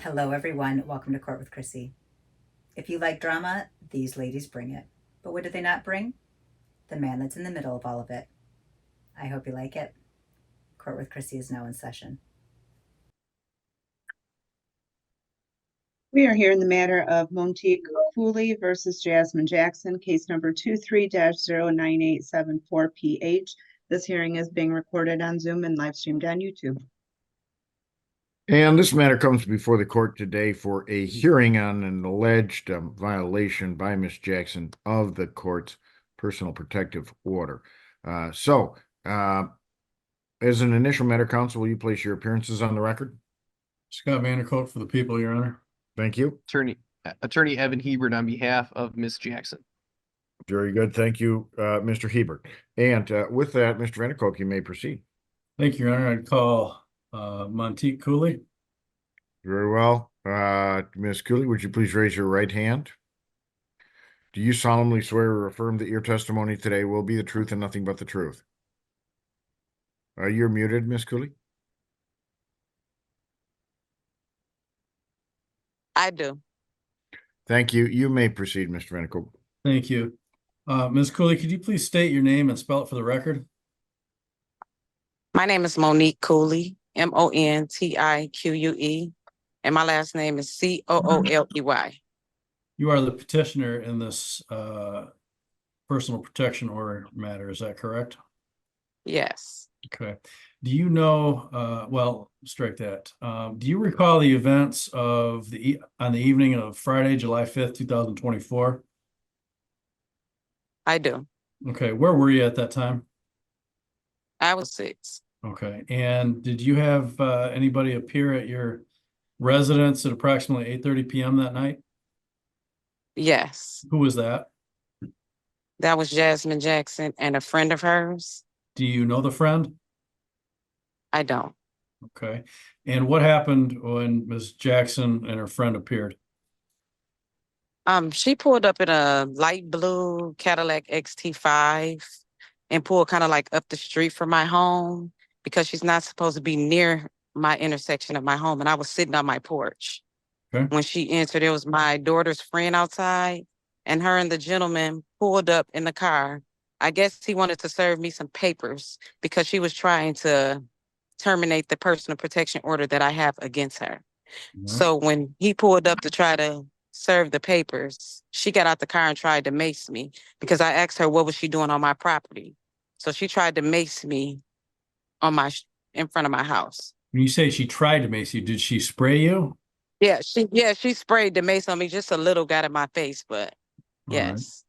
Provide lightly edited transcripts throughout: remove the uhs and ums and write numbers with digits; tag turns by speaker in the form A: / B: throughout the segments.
A: Hello, everyone. Welcome to Court with Krissy. If you like drama, these ladies bring it. But what do they not bring? The man that's in the middle of all of it. I hope you like it. Court with Krissy is now in session.
B: We are here in the matter of Monique Cooley versus Jasmine Jackson, case number 23-09874PH. This hearing is being recorded on Zoom and live streamed on YouTube.
C: And this matter comes before the court today for a hearing on an alleged violation by Ms. Jackson of the court's personal protective order. As an initial matter, counsel, will you place your appearances on the record?
D: Scott Vandercoat for the people, Your Honor.
C: Thank you.
E: Attorney Evan Hebert on behalf of Ms. Jackson.
C: Very good. Thank you, Mr. Hebert. And with that, Mr. Vandercoat, you may proceed.
D: Thank you, Your Honor. I'd call Monique Cooley.
C: Very well. Ms. Cooley, would you please raise your right hand? Do you solemnly swear or affirm that your testimony today will be the truth and nothing but the truth? You're muted, Ms. Cooley.
F: I do.
C: Thank you. You may proceed, Mr. Vandercoat.
D: Thank you. Ms. Cooley, could you please state your name and spell it for the record?
F: My name is Monique Cooley, Montique, and my last name is Cooley.
D: You are the petitioner in this personal protection order matter. Is that correct?
F: Yes.
D: Okay. Do you know, well, strike that. Do you recall the events of on the evening of Friday, July 5th, 2024?
F: I do.
D: Okay. Where were you at that time?
F: I was 6.
D: Okay. And did you have anybody appear at your residence at approximately 8:30 p.m. that night?
F: Yes.
D: Who was that?
F: That was Jasmine Jackson and a friend of hers.
D: Do you know the friend?
F: I don't.
D: Okay. And what happened when Ms. Jackson and her friend appeared?
F: She pulled up in a light blue Cadillac XT5 and pulled kind of like up the street from my home because she's not supposed to be near my intersection of my home. And I was sitting on my porch.
D: Okay.
F: When she entered, it was my daughter's friend outside, and her and the gentleman pulled up in the car. I guess he wanted to serve me some papers because she was trying to terminate the personal protection order that I have against her. So when he pulled up to try to serve the papers, she got out the car and tried to mace me because I asked her what was she doing on my property. So she tried to mace me on in front of my house.
D: When you say she tried to mace you, did she spray you?
F: Yeah, she sprayed the mace on me, just a little, got in my face, but yes.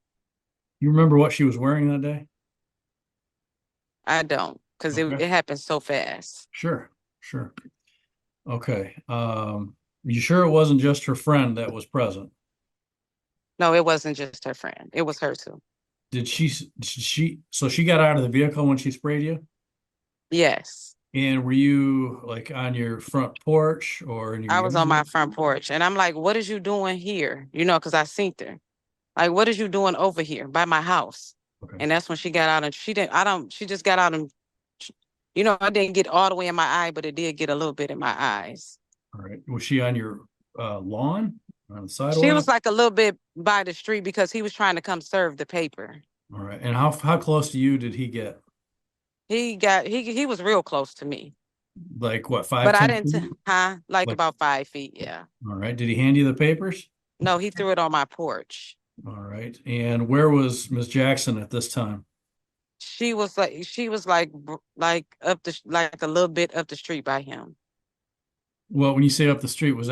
D: You remember what she was wearing that day?
F: I don't, because
D: Okay.
F: it happened so fast.
D: Sure. Okay. You sure it wasn't just her friend that was present?
F: No, it wasn't just her friend. It was her too.
D: So she got out of the vehicle when she sprayed you?
F: Yes.
D: And were you like on your front porch or in your
F: I was on my
D: yard?
F: front porch, and I'm like, what is you doing here? Because I seen her. Like, what is you doing over here by my house?
D: Okay.
F: And that's when she got out, and she just got out and, I didn't get all the way in my eye, but it did get a little bit in my eyes.
D: All right. Was she on your lawn? On the sidewalk?
F: She was like a little bit by the street because he was trying to come serve the paper.
D: All right. And how close to you did he get?
F: He was real close to me.
D: Like what, 5,
F: But
D: 10
F: I didn't,
D: feet?
F: like about 5 feet, yeah.
D: All right. Did he hand you the papers?
F: No, he threw it on my porch.
D: All right. And where was Ms. Jackson at this time?
F: She was like up like a little bit up the street by him.
D: Well, when you say up the street, was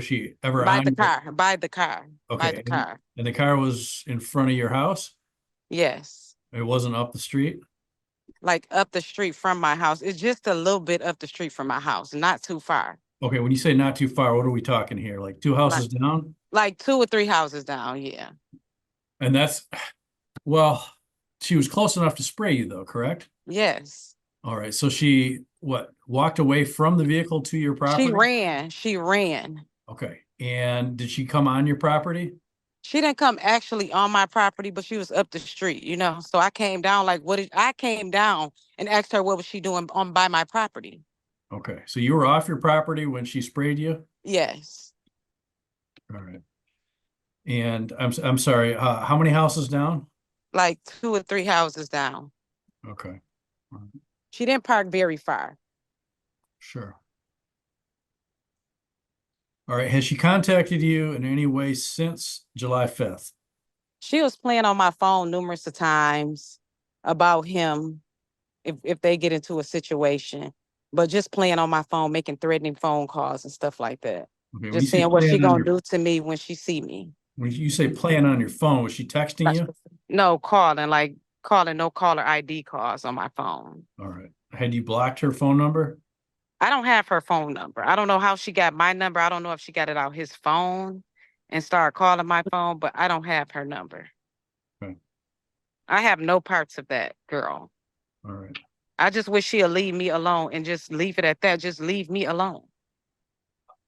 D: she ever
F: By
D: on
F: the car. By the
D: Okay.
F: car.
D: And the car was in front of your house?
F: Yes.
D: It wasn't up the street?
F: Like up the street from my house. It's just a little bit up the street from my house, not too far.
D: Okay, when you say not too far, what are we talking here? Like 2 houses down?
F: Like 2 or 3 houses down, yeah.
D: And well, she was close enough to spray you though, correct?
F: Yes.
D: All right, so she, walked away from the vehicle to your property?
F: She ran.
D: Okay, and did she come on your property?
F: She didn't come actually on my property, but she was up the street, So I came down I came down and asked her what was she doing by my property.
D: Okay, so you were off your property when she sprayed you?
F: Yes.
D: All right. And I'm sorry, how many houses down?
F: Like 2 or 3 houses down.
D: Okay,
F: She didn't park very far.
D: sure. All right, has she contacted you in any way since July 5th?
F: She was playing on my phone numerous of times about him if they get into a situation, but just playing on my phone, making threatening phone calls and stuff like that.
D: Okay, when you
F: Just
D: say
F: saying what she
D: playing on
F: gonna
D: your,
F: do to me when she see me.
D: when you say playing on your phone, was she texting you?
F: No, calling no caller ID calls on my phone.
D: All right. Had you blocked her phone number?
F: I don't have her phone number. I don't know how she got my number. I don't know if she got it out his phone and started calling my phone, but I don't have her number.
D: Okay.
F: I have no parts of that girl.
D: All right.
F: I just wish she'd leave me alone and just leave it at that. Just leave me alone.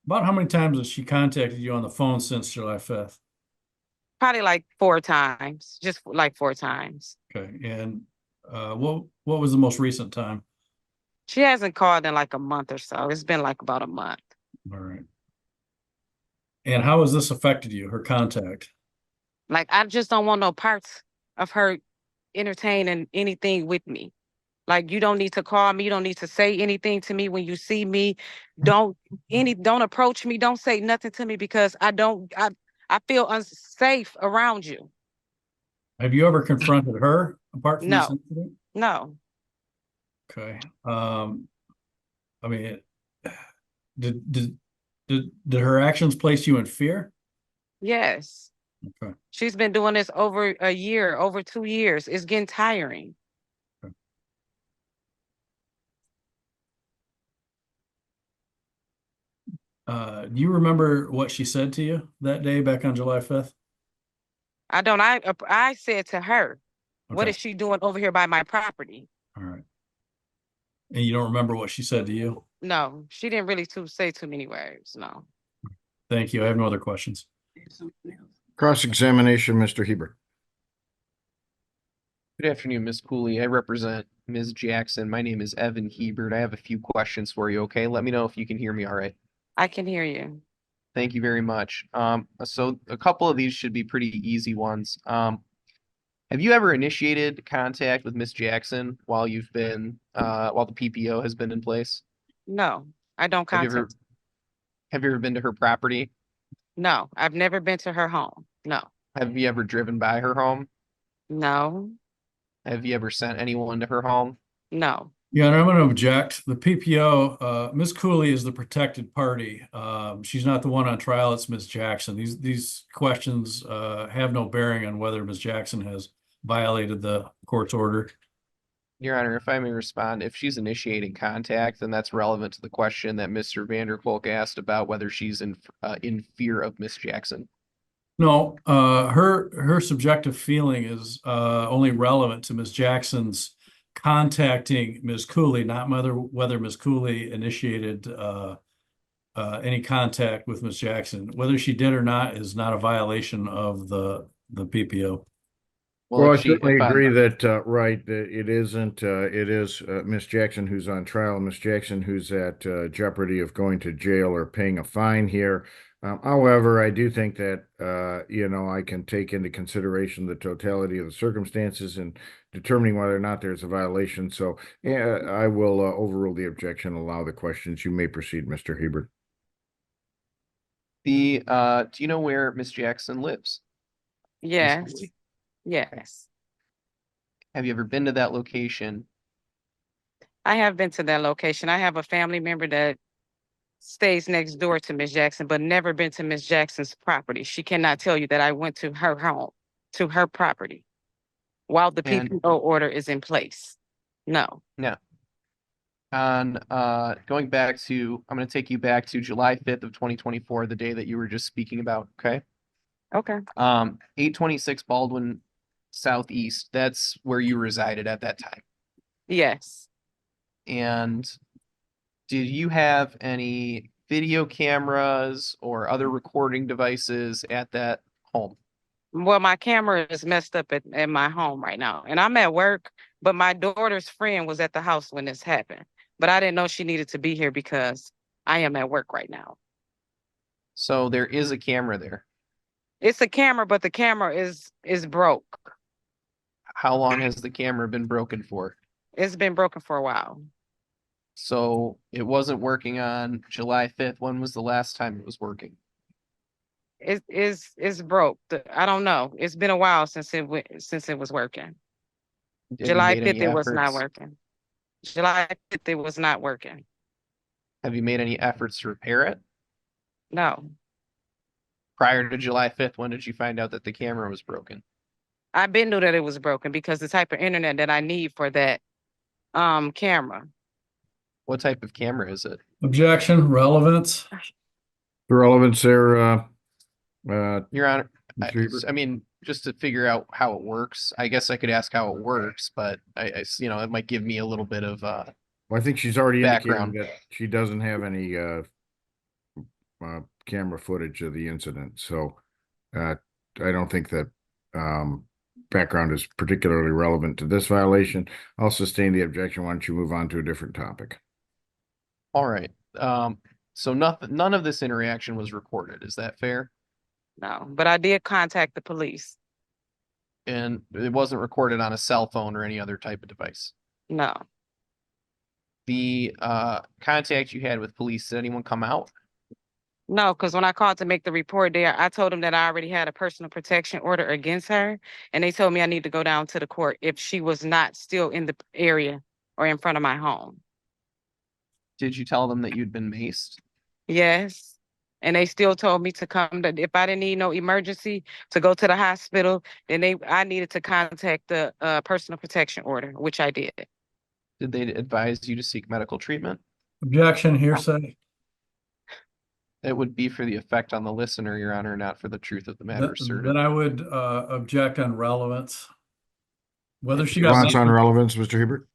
D: About how many times has she contacted you on the phone since July 5th?
F: Probably like 4 times, just like 4 times.
D: Okay. And what was the most recent time?
F: She hasn't called in like a month or so. It's been like about a month.
D: All right. And how has this affected you, her contact?
F: Like, I just don't want no parts of her entertaining anything with me. Like, you don't need to call me. You don't need to say anything to me when you see me. Don't approach me. Don't say nothing to me because I feel unsafe around you.
D: Have you ever confronted her apart from this
F: No,
D: incident?
F: no.
D: Okay. I mean, did her actions place you in fear?
F: Yes.
D: Okay.
F: She's been doing this over a year, over 2 years. It's getting tiring.
D: Do you remember what she said to you that day back on July 5th?
F: I don't. I said to her, "What
D: Okay.
F: is she doing over here by my property?"
D: All right. And you don't remember what she said to you?
F: No, she didn't really say too many words. No.
D: Thank you. I have no other questions.
C: Cross-examination, Mr. Hebert.
E: Good afternoon, Ms. Cooley. I represent Ms. Jackson. My name is Evan Hebert. I have a few questions for you, okay? Let me know if you can hear me all right.
F: I can hear you.
E: Thank you very much. So a couple of these should be pretty easy ones. Have you ever initiated contact with Ms. Jackson while you've been while the PPO has been in place?
F: No, I don't
E: Have you
F: contact.
E: ever been to her property?
F: No, I've never been to her home. No,
E: Have you ever driven by her home?
F: no,
E: Have you ever sent anyone to her home?
F: no.
D: Yeah, and I'm going to object. The PPO, Ms. Cooley is the protected party. She's not the one on trial. It's Ms. Jackson. These questions have no bearing on whether Ms. Jackson has violated the court's order.
E: Your Honor, if I may respond, if she's initiating contact, then that's relevant to the question that Mr. Vanderkolk asked about whether she's in fear of Miss Jackson.
D: No, her subjective feeling is only relevant to Ms. Jackson's contacting Ms. Cooley, not whether Ms. Cooley initiated any contact with Ms. Jackson. Whether she did or not is not a violation of the PPO.
C: Well, I
E: if
C: certainly agree that, right, that it isn't, it is Miss Jackson who's on trial, Miss Jackson who's at jeopardy of going to jail or paying a fine here. However, I do think that, I can take into consideration the totality of the circumstances in determining whether or not there's a violation. So, yeah, I will overrule the objection, allow the questions. You may proceed, Mr. Hebert.
E: do you know where Miss Jackson lives? Miss
F: Yes,
E: Cooley?
F: yes.
E: Have you ever been to that location?
F: I have been to that location. I have a family member that stays next door to Miss Jackson, but never been to Miss Jackson's property. She cannot tell you that I went to her home, to her property, while the
E: And-
F: PPO order is in place. No.
E: No. On going back to, I'm going to take you back to July 5th of 2024, the day that you were just speaking about, okay?
F: Okay.
E: 826 Baldwin Southeast, that's where you resided at that time.
F: Yes.
E: And did you have any video cameras or other recording devices at that home?
F: Well, my camera is messed up at my home right now, and I'm at work, but my daughter's friend was at the house when this happened. But I didn't know she needed to be here because I am at work right now.
E: So there is a camera there.
F: It's a camera, but the camera is broke.
E: How long has the camera been broken for?
F: It's been broken for a while.
E: So it wasn't working on July 5th. When was the last time it was working?
F: It's broke. I don't know. It's been a while since it was working.
E: Have you
F: July
E: made any
F: 5th, it was not
E: efforts?
F: working. July 5th, it was not working.
E: Have you made any efforts to repair it?
F: No.
E: Prior to July 5th, when did you find out that the camera was broken?
F: I been knew that it was broken because the type of internet that I need for that camera.
E: What type of camera is it?
D: Objection, relevance.
C: The relevance there,
E: Your Honor,
C: Mr. Hebert?
E: I mean, just to figure out how it works, I guess I could ask how it works, but it might give me a little bit of
C: Well, I think she's already
E: background.
C: indicated that she doesn't have any camera footage of the incident, so I don't think that background is particularly relevant to this violation. I'll sustain the objection. Why don't you move on to a different topic?
E: All right. So none of this interaction was recorded. Is that fair?
F: No, but I did contact the police.
E: And it wasn't recorded on a cell phone or any other type of device.
F: No.
E: The contact you had with police, did anyone come out?
F: No, because when I called to make the report there, I told them that I already had a personal protection order against her. And they told me I need to go down to the court if she was not still in the area or in front of my home.
E: Did you tell them that you'd been maced?
F: Yes. And they still told me to come, that if I didn't need no emergency to go to the hospital, then I needed to contact the personal protection order, which I did.
E: Did they advise you to seek medical treatment?
D: Objection, hearsay.
E: It would be for the effect on the listener, Your Honor, not for the truth of the matter asserted.
D: Then I would object on relevance. Whether she got
C: Response on relevance, Mr. Hebert?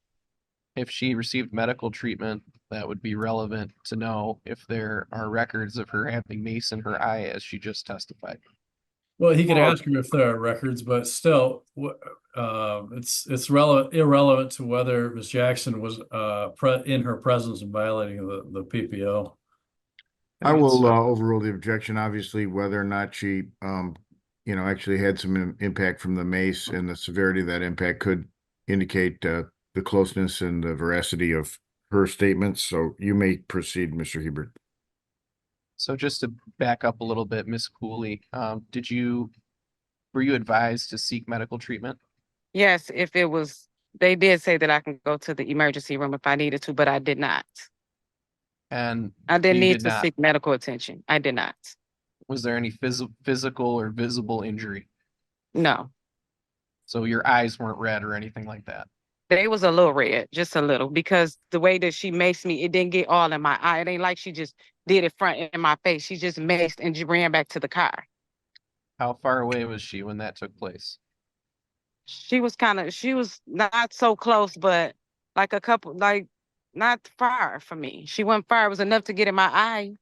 E: If she received medical treatment, that would be relevant to know if there are records of her having mace in her eye, as she just testified.
D: Well, he could ask her if there are records, but still, it's irrelevant to whether Ms. Jackson was in her presence and violating the PPO.
C: I will overrule the objection. Obviously, whether or not she, actually had some impact from the mace, and the severity of that impact could indicate the closeness and the veracity of her statements. So you may proceed, Mr. Hebert.
E: So just to back up a little bit, Ms. Cooley, were you advised to seek medical treatment?
F: Yes, they did say that I can go to the emergency room if I needed to, but I did not.
E: And
F: I didn't
E: you
F: need
E: did
F: to
E: not.
F: seek medical attention. I did not.
E: Was there any physical or visible injury?
F: No.
E: So your eyes weren't red or anything like that?
F: They was a little red, just a little, because the way that she maced me, it didn't get all in my eye. It ain't like she just did it front in my face. She just maced and ran back to the car.
E: How far away was she when that took place?
F: She was not so close, but not far from me. She wasn't far. It was enough to get in my eye.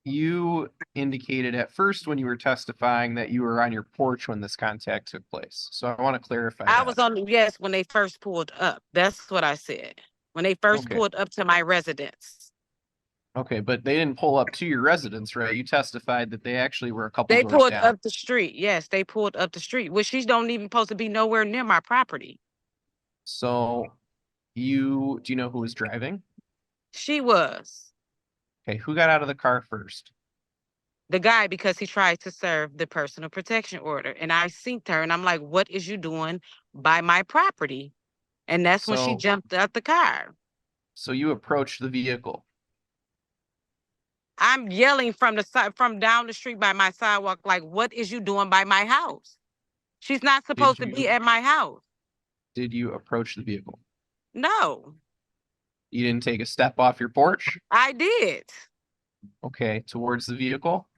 E: You indicated at first when you were testifying that you were on your porch when this contact took place. So I want to clarify
F: I
E: that.
F: was yes, when they first pulled up. That's what I said. When they first
E: Okay.
F: pulled up to my residence.
E: Okay, but they didn't pull up to your residence, right? You testified that they actually were a couple
F: They
E: doors
F: pulled
E: down.
F: up the street. Yes, they pulled up the street, which she don't even supposed to be nowhere near my property.
E: So do you know who was driving?
F: She was.
E: Okay, who got out of the car first?
F: The guy, because he tried to serve the personal protection order. And I synced her and I'm like, what is you doing by my property? And that's when she
E: So-
F: jumped out the car.
E: So you approached the vehicle.
F: I'm yelling from down the street by my sidewalk, like, what is you doing by my house? She's not supposed to be at my house.
E: Did you approach the vehicle?
F: No,
E: You didn't take a step off your porch?
F: I did.
E: Okay, towards the vehicle?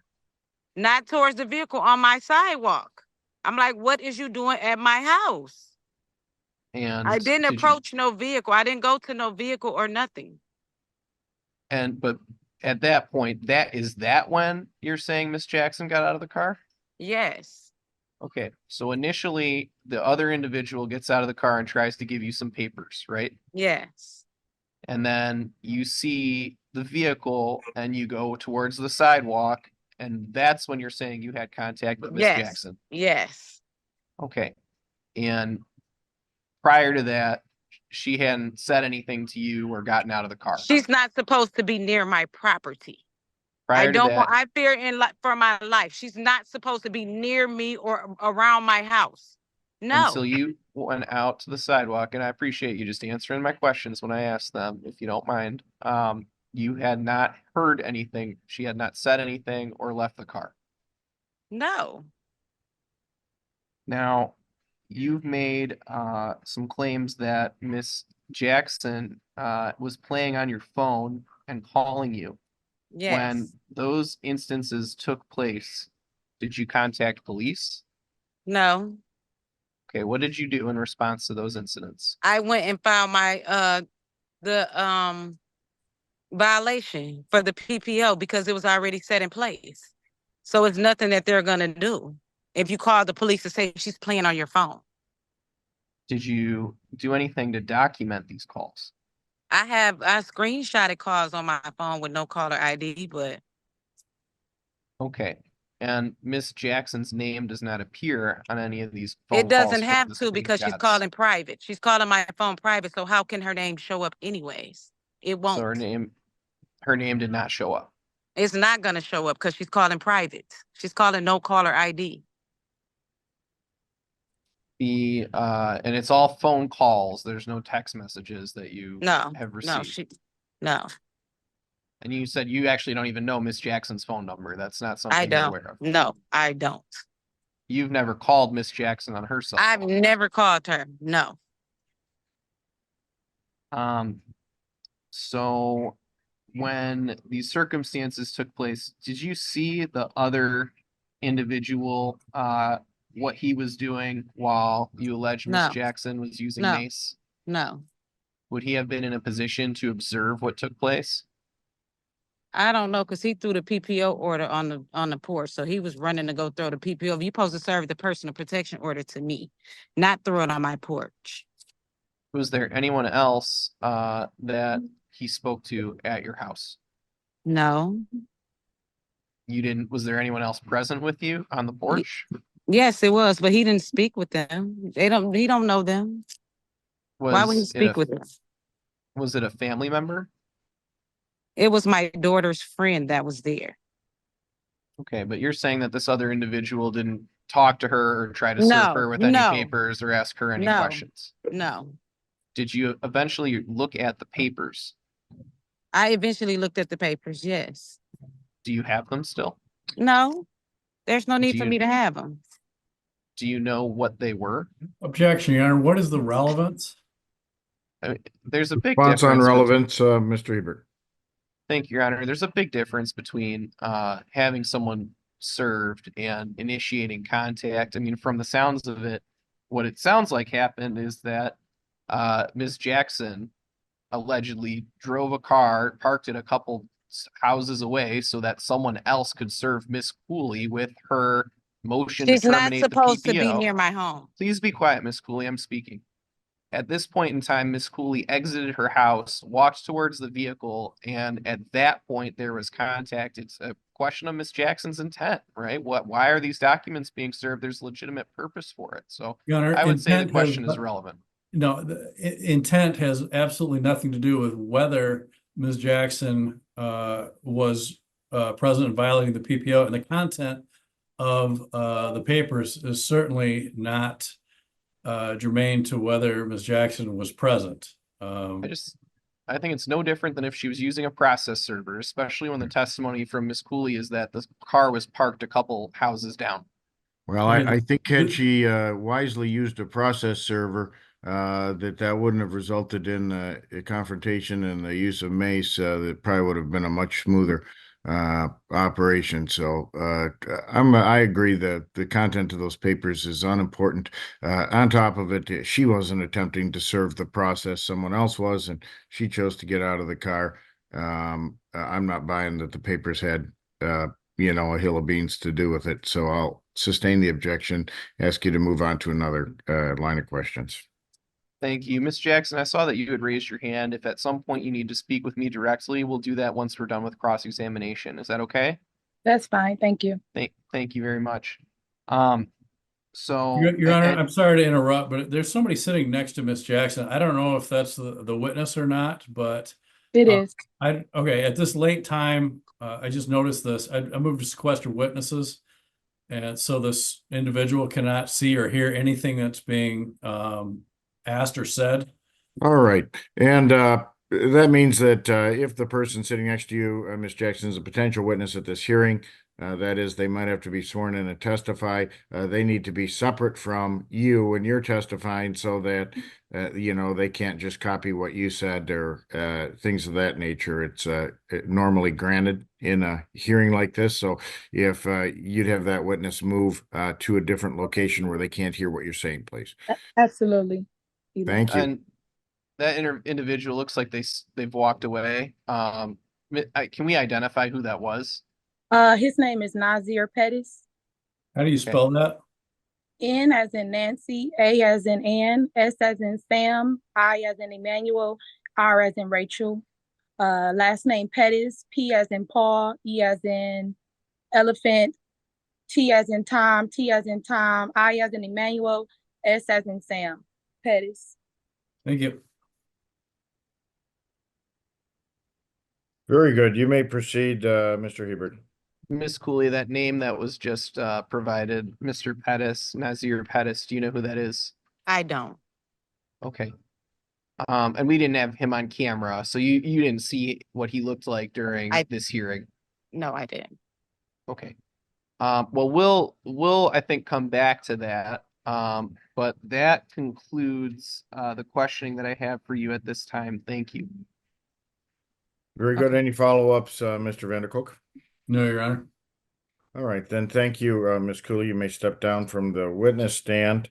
F: Not towards the vehicle, on my sidewalk. I'm like, what is you doing at my house?
E: And
F: I didn't
E: did you-
F: approach no vehicle. I didn't go to no vehicle or nothing.
E: but at that point, that when you're saying Miss Jackson got out of the car?
F: Yes.
E: Okay, so initially the other individual gets out of the car and tries to give you some papers, right?
F: Yes.
E: And then you see the vehicle and you go towards the sidewalk, and that's when you're saying you had contact with Miss
F: Yes,
E: Jackson.
F: yes.
E: Okay. And prior to that, she hadn't said anything to you or gotten out of the car.
F: She's not supposed to be near my property.
E: Prior to that,
F: I fear for my life. She's not supposed to be near me or around my house. No,
E: until you went out to the sidewalk, and I appreciate you just answering my questions when I asked them, if you don't mind. You had not heard anything. She had not said anything or left the car.
F: no.
E: Now, you've made some claims that Miss Jackson was playing on your phone and calling you.
F: Yes.
E: When those instances took place, did you contact police?
F: No.
E: Okay, what did you do in response to those incidents?
F: I went and filed my violation for the PPO because it was already set in place. So it's nothing that they're gonna do if you call the police to say she's playing on your phone.
E: Did you do anything to document these calls?
F: I screenshotted calls on my phone with no caller ID, but
E: Okay. And Miss Jackson's name does not appear on any of these phone
F: it doesn't
E: calls from
F: have
E: the
F: to because she's
E: screenshots.
F: calling private. She's calling my phone private, so how can her name show up anyways? It won't.
E: So her name did not show up.
F: It's not gonna show up because she's calling private. She's calling no caller ID.
E: And it's all phone calls. There's no text messages that you
F: No,
E: have
F: no,
E: received.
F: no,
E: And you said you actually don't even know Miss Jackson's phone number. That's not something
F: I
E: you're
F: don't.
E: aware of.
F: No, I don't.
E: You've never called Miss Jackson on her cell
F: I've
E: phone.
F: never called her. No.
E: So when these circumstances took place, did you see the other individual, what he was doing while you allege Miss
F: No.
E: Jackson was using
F: No.
E: mace?
F: No.
E: Would he have been in a position to observe what took place?
F: I don't know because he threw the PPO order on the porch. So he was running to go throw the PPO. You're supposed to serve the personal protection order to me, not throw it on my porch.
E: Was there anyone else that he spoke to at your house?
F: No.
E: You didn't, was there anyone else present with you on the porch?
F: Yes, it was, but he didn't speak with them. He don't know them. Why would he speak with them?
E: Was it a family member?
F: It was my daughter's friend that was there.
E: Okay, but you're saying that this other individual didn't talk to her or try to serve
F: No,
E: her with any
F: no.
E: papers or ask her any
F: No.
E: questions?
F: No.
E: Did you eventually look at the papers?
F: I eventually looked at the papers, yes.
E: Do you have them still?
F: No, there's no need
E: Do
F: for
E: you-
F: me to have them.
E: Do you know what they were?
D: Objection, Your Honor. What is the relevance?
E: There's a big
C: Thoughts on
E: difference.
C: relevance, Mr. Hebert?
E: Thank you, Your Honor. There's a big difference between having someone served and initiating contact. I mean, from the sounds of it, what it sounds like happened is that Ms. Jackson allegedly drove a car, parked it a couple houses away so that someone else could serve Miss Cooley with her motion
F: She's
E: to
F: not
E: terminate the
F: supposed to be
E: PPO.
F: near my home.
E: Please be quiet, Miss Cooley. I'm speaking. At this point in time, Miss Cooley exited her house, walked towards the vehicle, and at that point there was contact. It's a question of Miss Jackson's intent, right? Why are these documents being served? There's legitimate purpose for it. So
D: Your Honor,
E: I would say the
D: intent
E: question
D: has-
E: is relevant.
D: No, the intent has absolutely nothing to do with whether Ms. Jackson was present in violating the PPO, and the content of the papers is certainly not germane to whether Ms. Jackson was present.
E: I think it's no different than if she was using a process server, especially when the testimony from Miss Cooley is that the car was parked a couple houses down.
C: Well,
D: I mean,
C: I think had she wisely used a process server, that wouldn't have resulted in a confrontation and the use of mace. That probably would have been a much smoother operation. So I agree that the content of those papers is unimportant. On top of it, she wasn't attempting to serve the process; someone else was, and she chose to get out of the car. I'm not buying that the papers had a hill of beans to do with it. So I'll sustain the objection, ask you to move on to another line of questions.
E: Thank you. Ms. Jackson, I saw that you had raised your hand. If at some point you need to speak with me directly, we'll do that once we're done with cross-examination. Is that okay?
G: That's fine. Thank you.
E: Thank you very much. Um, so
D: Your Honor,
E: and-
D: I'm sorry to interrupt, but there's somebody sitting next to Miss Jackson. I don't know if that's the witness or not, but
G: It is.
D: okay, at this late time, I just noticed this. I moved to sequester witnesses. And so this individual cannot see or hear anything that's being asked or said.
C: All right. And that means that if the person sitting next to you, Ms. Jackson, is a potential witness at this hearing, that is, they might have to be sworn in and testify. They need to be separate from you when you're testifying so that, they can't just copy what you said or things of that nature. It's normally granted in a hearing like this. So if you'd have that witness move to a different location where they can't hear what you're saying, please.
G: Absolutely.
C: Thank you.
E: and that individual looks like they've walked away. Can we identify who that was?
G: His name is Nazir Pettis.
D: How do you spell that?
G: N as in Nancy, A as in Ann, S as in Sam, I as in Emmanuel, R as in Rachel. Last name Pettis, P as in Paul, E as in elephant, T as in Tom, I as in Emmanuel, S as in Sam. Pettis.
D: Thank you.
C: Very good. You may proceed, Mr. Hebert.
E: Miss Cooley, that name that was just provided, Mr. Pettis, Nazir Pettis, do you know who that is?
F: I don't.
E: Okay. And we didn't have him on camera, so you didn't see what he looked like during this hearing.
F: No, I didn't.
E: Okay. Well, we'll I think come back to that. But that concludes the questioning that I have for you at this time. Thank you.
C: Very good. Any follow-ups, Mr. Vanderkolk?
D: No, Your Honor.
C: All right, then. Thank you, Ms. Cooley. You may step down from the witness stand.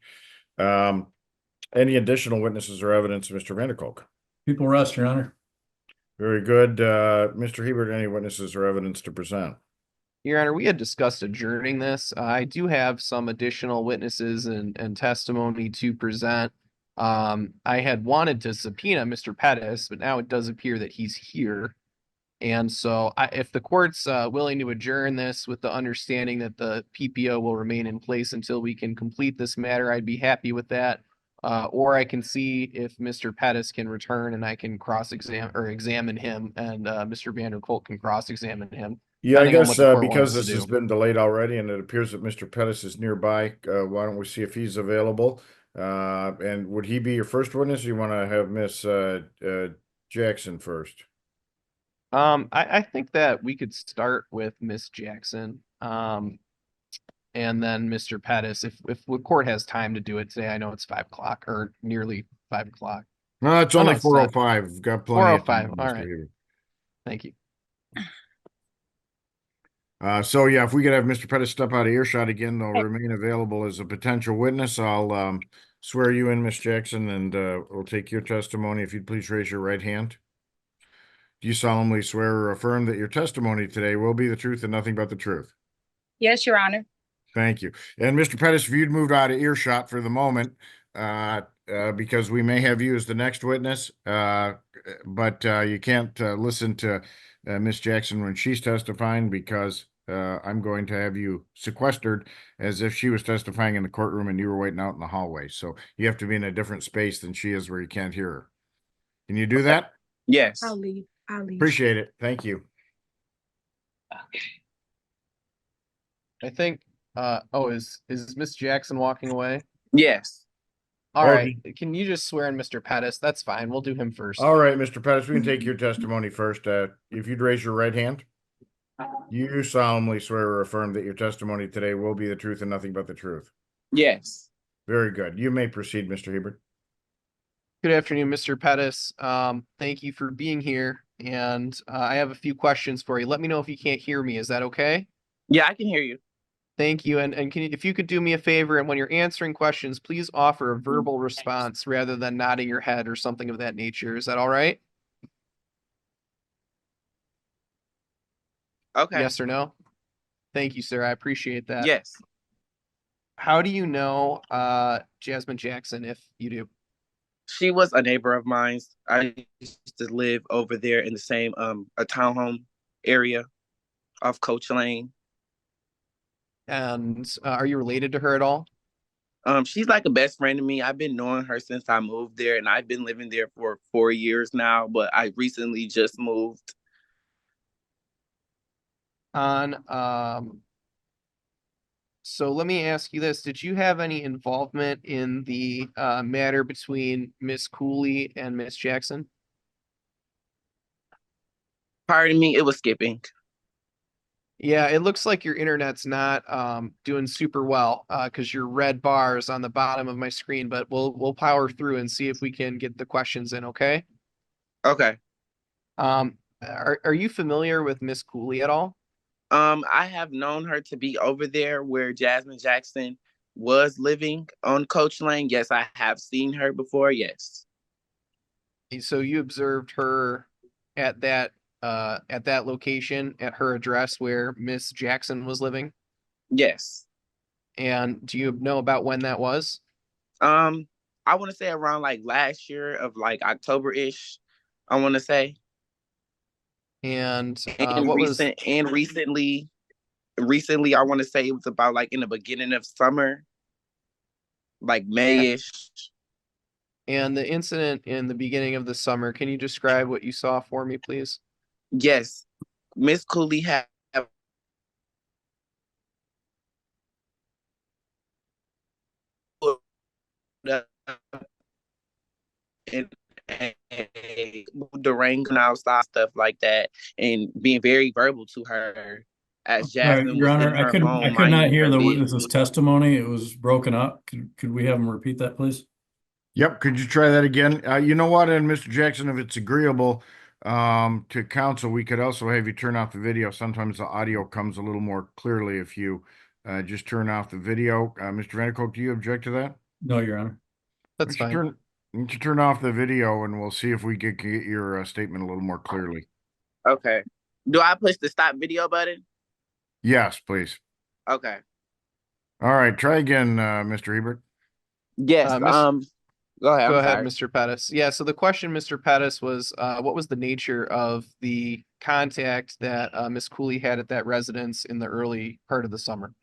C: Any additional witnesses or evidence, Mr. Vanderkolk?
D: People rest, Your Honor.
C: Very good. Mr. Hebert, any witnesses or evidence to present?
E: Your Honor, we had discussed adjourning this. I do have some additional witnesses and testimony to present. I had wanted to subpoena Mr. Pettis, but now it does appear that he's here. And so if the court's willing to adjourn this with the understanding that the PPO will remain in place until we can complete this matter, I'd be happy with that. Or I can see if Mr. Pettis can return and I can examine him, and Mr. Vanderkolk can cross-examine him.
C: Yeah, I
E: Depending on
C: guess
E: what the court
C: because
E: wants to
C: this has
E: do.
C: been delayed already and it appears that Mr. Pettis is nearby, why don't we see if he's available? And would he be your first witness, or you want to have Miss Jackson first?
E: I think that we could start with Miss Jackson, and then Mr. Pettis, if the court has time to do it today. I know it's 5 o'clock or nearly 5 o'clock.
C: No, it's
E: Oh,
C: only
E: no, it's not.
C: 4:05. We've got plenty of time,
E: 4:05. All
C: Mr.
E: right.
C: Hebert.
E: Thank you.
C: So yeah, if we could have Mr. Pettis step out of earshot again, they'll remain available as a potential witness. I'll swear you in, Miss Jackson, and we'll take your testimony. If you'd please raise your right hand. Do you solemnly swear or affirm that your testimony today will be the truth and nothing but the truth?
G: Yes, Your Honor.
C: Thank you. And Mr. Pettis, if you'd moved out of earshot for the moment, because we may have you as the next witness, but you can't listen to Miss Jackson when she's testifying, because I'm going to have you sequestered as if she was testifying in the courtroom and you were waiting out in the hallway. So you have to be in a different space than she is where you can't hear her. Can you do that?
H: Yes.
G: I'll leave.
C: Appreciate it. Thank you.
E: I think. Is Miss Jackson walking away?
H: Yes.
E: All
C: Oh,
E: right. Can you just swear in Mr. Pettis? That's fine. We'll do him first.
C: All right, Mr. Pettis, we can take your testimony first. If you'd raise your right hand. You solemnly swear or affirm that your testimony today will be the truth and nothing but the truth.
H: Yes.
C: Very good. You may proceed, Mr. Hebert.
E: Good afternoon, Mr. Pettis. Thank you for being here. And I have a few questions for you. Let me know if you can't hear me. Is that okay?
H: Yeah, I can hear you.
E: Thank you. And if you could do me a favor, and when you're answering questions, please offer a verbal response rather than nodding your head or something of that nature. Is that all right?
H: Okay.
E: Yes or no? Thank you, sir. I appreciate that.
H: Yes.
E: How do you know Jasmine Jackson, if you do?
H: She was a neighbor of mine. I used to live over there in the same a townhome area off Coach Lane.
E: And are you related to her at all?
H: She's like a best friend to me. I've been knowing her since I moved there, and I've been living there for 4 years now, but I recently just moved.
E: On So let me ask you this. Did you have any involvement in the matter between Miss Cooley and Miss Jackson?
H: Pardon me, it was skipping.
E: Yeah, it looks like your internet's not doing super well because your red bar is on the bottom of my screen, but we'll power through and see if we can get the questions in, okay?
H: Okay.
E: Are you familiar with Miss Cooley at all?
H: I have known her to be over there where Jasmine Jackson was living on Coach Lane. Yes, I have seen her before. Yes.
E: So you observed her at that location at her address where Miss Jackson was living?
H: Yes.
E: And do you know about when that was?
H: I want to say around like last year of like October-ish, I want to say.
E: And
H: And
E: what was
H: recently I want to say it was about like in the beginning of summer, like May-ish.
E: and the incident in the beginning of the summer? Can you describe what you saw for me, please?
H: Yes. Miss Cooley had and Durango outside stuff like that, and being very verbal to her as
D: All right,
H: Jasmine
D: Your
H: was in
D: Honor,
H: her
D: I
H: home
D: could not
H: minding
D: hear
H: her
D: the
H: business.
D: witness's testimony. It was broken up. Could we have him repeat that, please?
C: Yep, could you try that again? You know what, and Mr. Jackson, if it's agreeable to counsel, we could also have you turn off the video. Sometimes the audio comes a little more clearly if you just turn off the video. Mr. Vanderkolk, do you object to that?
D: No, Your Honor.
E: That's
C: Why
E: fine.
C: don't you turn off the video and we'll see if we can get your statement a little more clearly.
H: Okay. Do I push the stop video button?
C: Yes, please.
H: Okay.
C: All right, try again, Mr. Hebert.
H: Yes.
E: Miss,
H: Go ahead.
E: go
H: I'm
E: ahead,
H: sorry.
E: Mr. Pettis. Yeah, so the question, Mr. Pettis, was what was the nature of the contact that Miss Cooley had at that residence in the early part of the summer?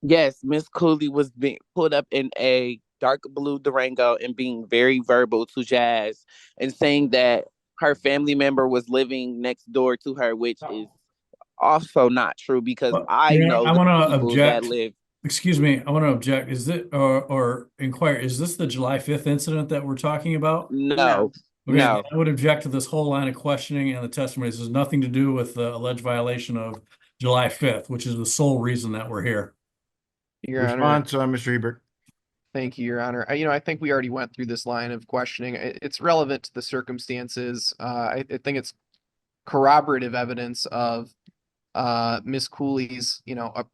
H: Yes, Miss Cooley was being pulled up in a dark blue Durango and being very verbal to Jazz and saying that her family member was living next door to her, which is also not true because
D: Well,
H: I
D: Your Honor,
H: know
D: I
H: the
D: want to
H: people that
D: object.
H: live.
D: Excuse me, I want to object. Is it or inquire? Is this the July 5th incident that we're talking about?
H: No,
D: Okay,
H: no.
D: I would object to this whole line of questioning and the testimony. This has nothing to do with the alleged violation of July 5th, which is the sole reason that we're here.
E: Your Honor,
C: Response, Mr. Hebert.
E: thank you, Your Honor. I think we already went through this line of questioning. It's relevant to the circumstances. I think it's corroborative evidence of Miss Cooley's,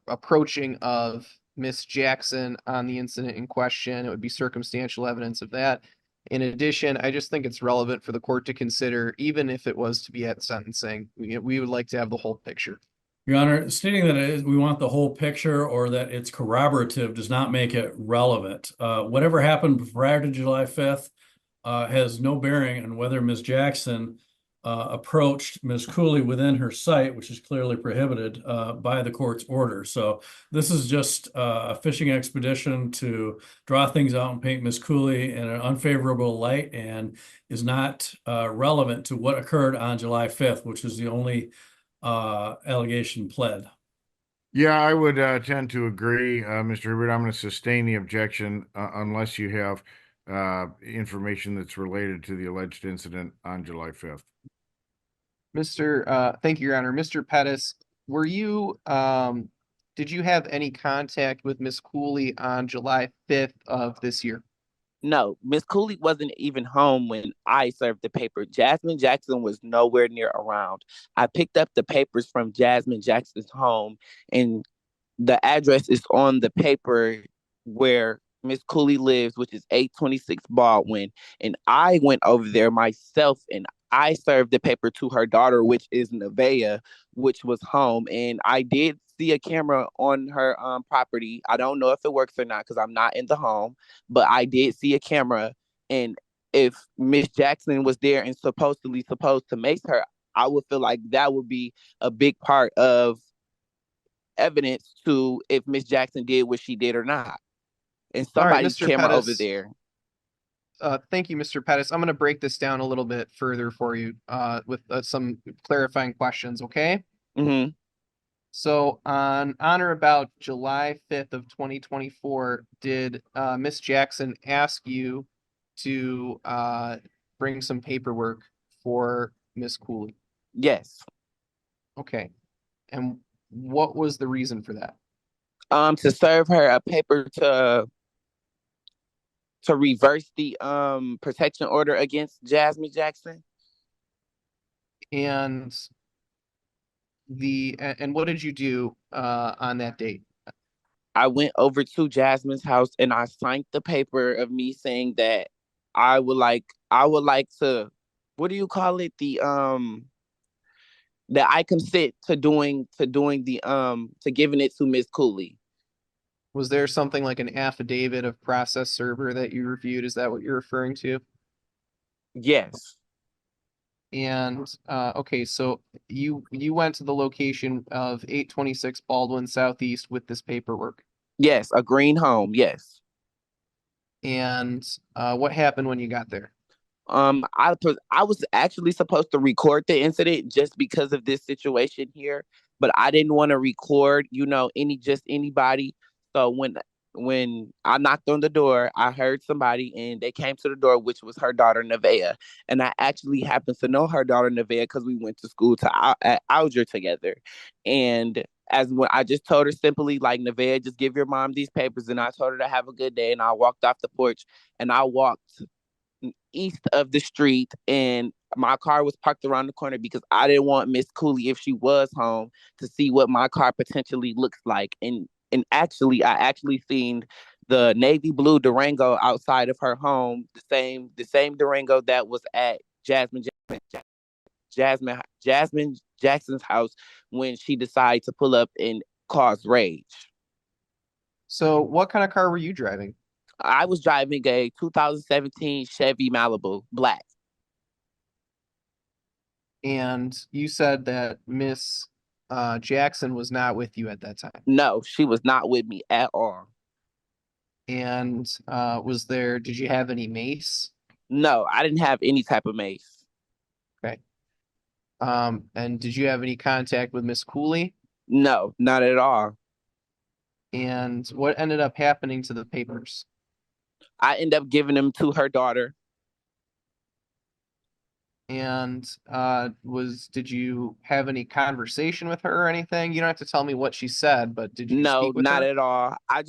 E: approaching of Miss Jackson on the incident in question. It would be circumstantial evidence of that. In addition, I just think it's relevant for the court to consider, even if it was to be at sentencing. We would like to have the whole picture.
D: Your Honor, stating that we want the whole picture or that it's corroborative does not make it relevant. Whatever happened prior to July 5th has no bearing on whether Ms. Jackson approached Ms. Cooley within her site, which is clearly prohibited by the court's order. So this is just a fishing expedition to draw things out and paint Ms. Cooley in an unfavorable light and is not relevant to what occurred on July 5th, which is the only allegation pled.
C: Yeah, I would tend to agree, Mr. Hebert. I'm going to sustain the objection unless you have information that's related to the alleged incident on July 5th.
E: Thank you, Your Honor. Mr. Pettis, did you have any contact with Miss Cooley on July 5th of this year?
H: No, Miss Cooley wasn't even home when I served the paper. Jasmine Jackson was nowhere near around. I picked up the papers from Jasmine Jackson's home, and the address is on the paper where Miss Cooley lives, which is 826 Baldwin. And I went over there myself and I served the paper to her daughter, which is Nevaeh, which was home. And I did see a camera on her property. I don't know if it works or not because I'm not in the home, but I did see a camera. And if Miss Jackson was there and supposedly supposed to mace her, I would feel like that would be a big part of evidence to if Miss Jackson did what she did or not. And
E: All right,
H: somebody's
E: Mr.
H: camera over
E: Pettis.
H: there.
E: Thank you, Mr. Pettis. I'm going to break this down a little bit further for you with some clarifying questions, okay?
H: Mm-hmm.
E: So on or about July 5th of 2024, did Miss Jackson ask you to bring some paperwork for Miss Cooley?
H: Yes.
E: Okay. And what was the reason for that?
H: To serve her a paper to reverse the protection order against Jasmine Jackson.
E: And what did you do on that date?
H: I went over to Jasmine's house and I signed the paper of me saying that I would like to, what do you call it? That I consent to doing to giving it to Miss Cooley.
E: Was there something like an affidavit of process server that you reviewed? Is that what you're referring to?
H: Yes.
E: And okay, so you went to the location of 826 Baldwin Southeast with this paperwork.
H: Yes, a green home, yes.
E: And what happened when you got there?
H: I was actually supposed to record the incident just because of this situation here, but I didn't want to record, anybody. So when I knocked on the door, I heard somebody and they came to the door, which was her daughter Nevaeh, and I actually happened to know her daughter Nevaeh because we went to school at Alger together, and as when I just told her simply like, Nevaeh, just give your mom these papers, and I told her to have a good day, and I walked off the porch and I walked east of the street, and my car was parked around the corner because I didn't want Miss Cooley, if she was home, to see what my car potentially looks like. And actually, I actually seen the navy blue Durango outside of her home, the same Durango that was at Jasmine Jackson's house when she decided to pull up and cause rage.
E: So what kind of car were you driving?
H: I was driving a 2017 Chevy Malibu, black.
E: And you said that Miss Jackson was not with you at that time.
H: No, she was not with me at all.
E: And did you have any mace?
H: No, I didn't have any type of mace.
E: Okay. And did you have any contact with Miss Cooley?
H: No, not at all.
E: And what ended up happening to the papers?
H: I ended up giving them to her daughter.
E: And did you have any conversation with her or anything? You don't have to tell me what she said, but did you
H: No,
E: speak with
H: not
E: her?
H: at all. I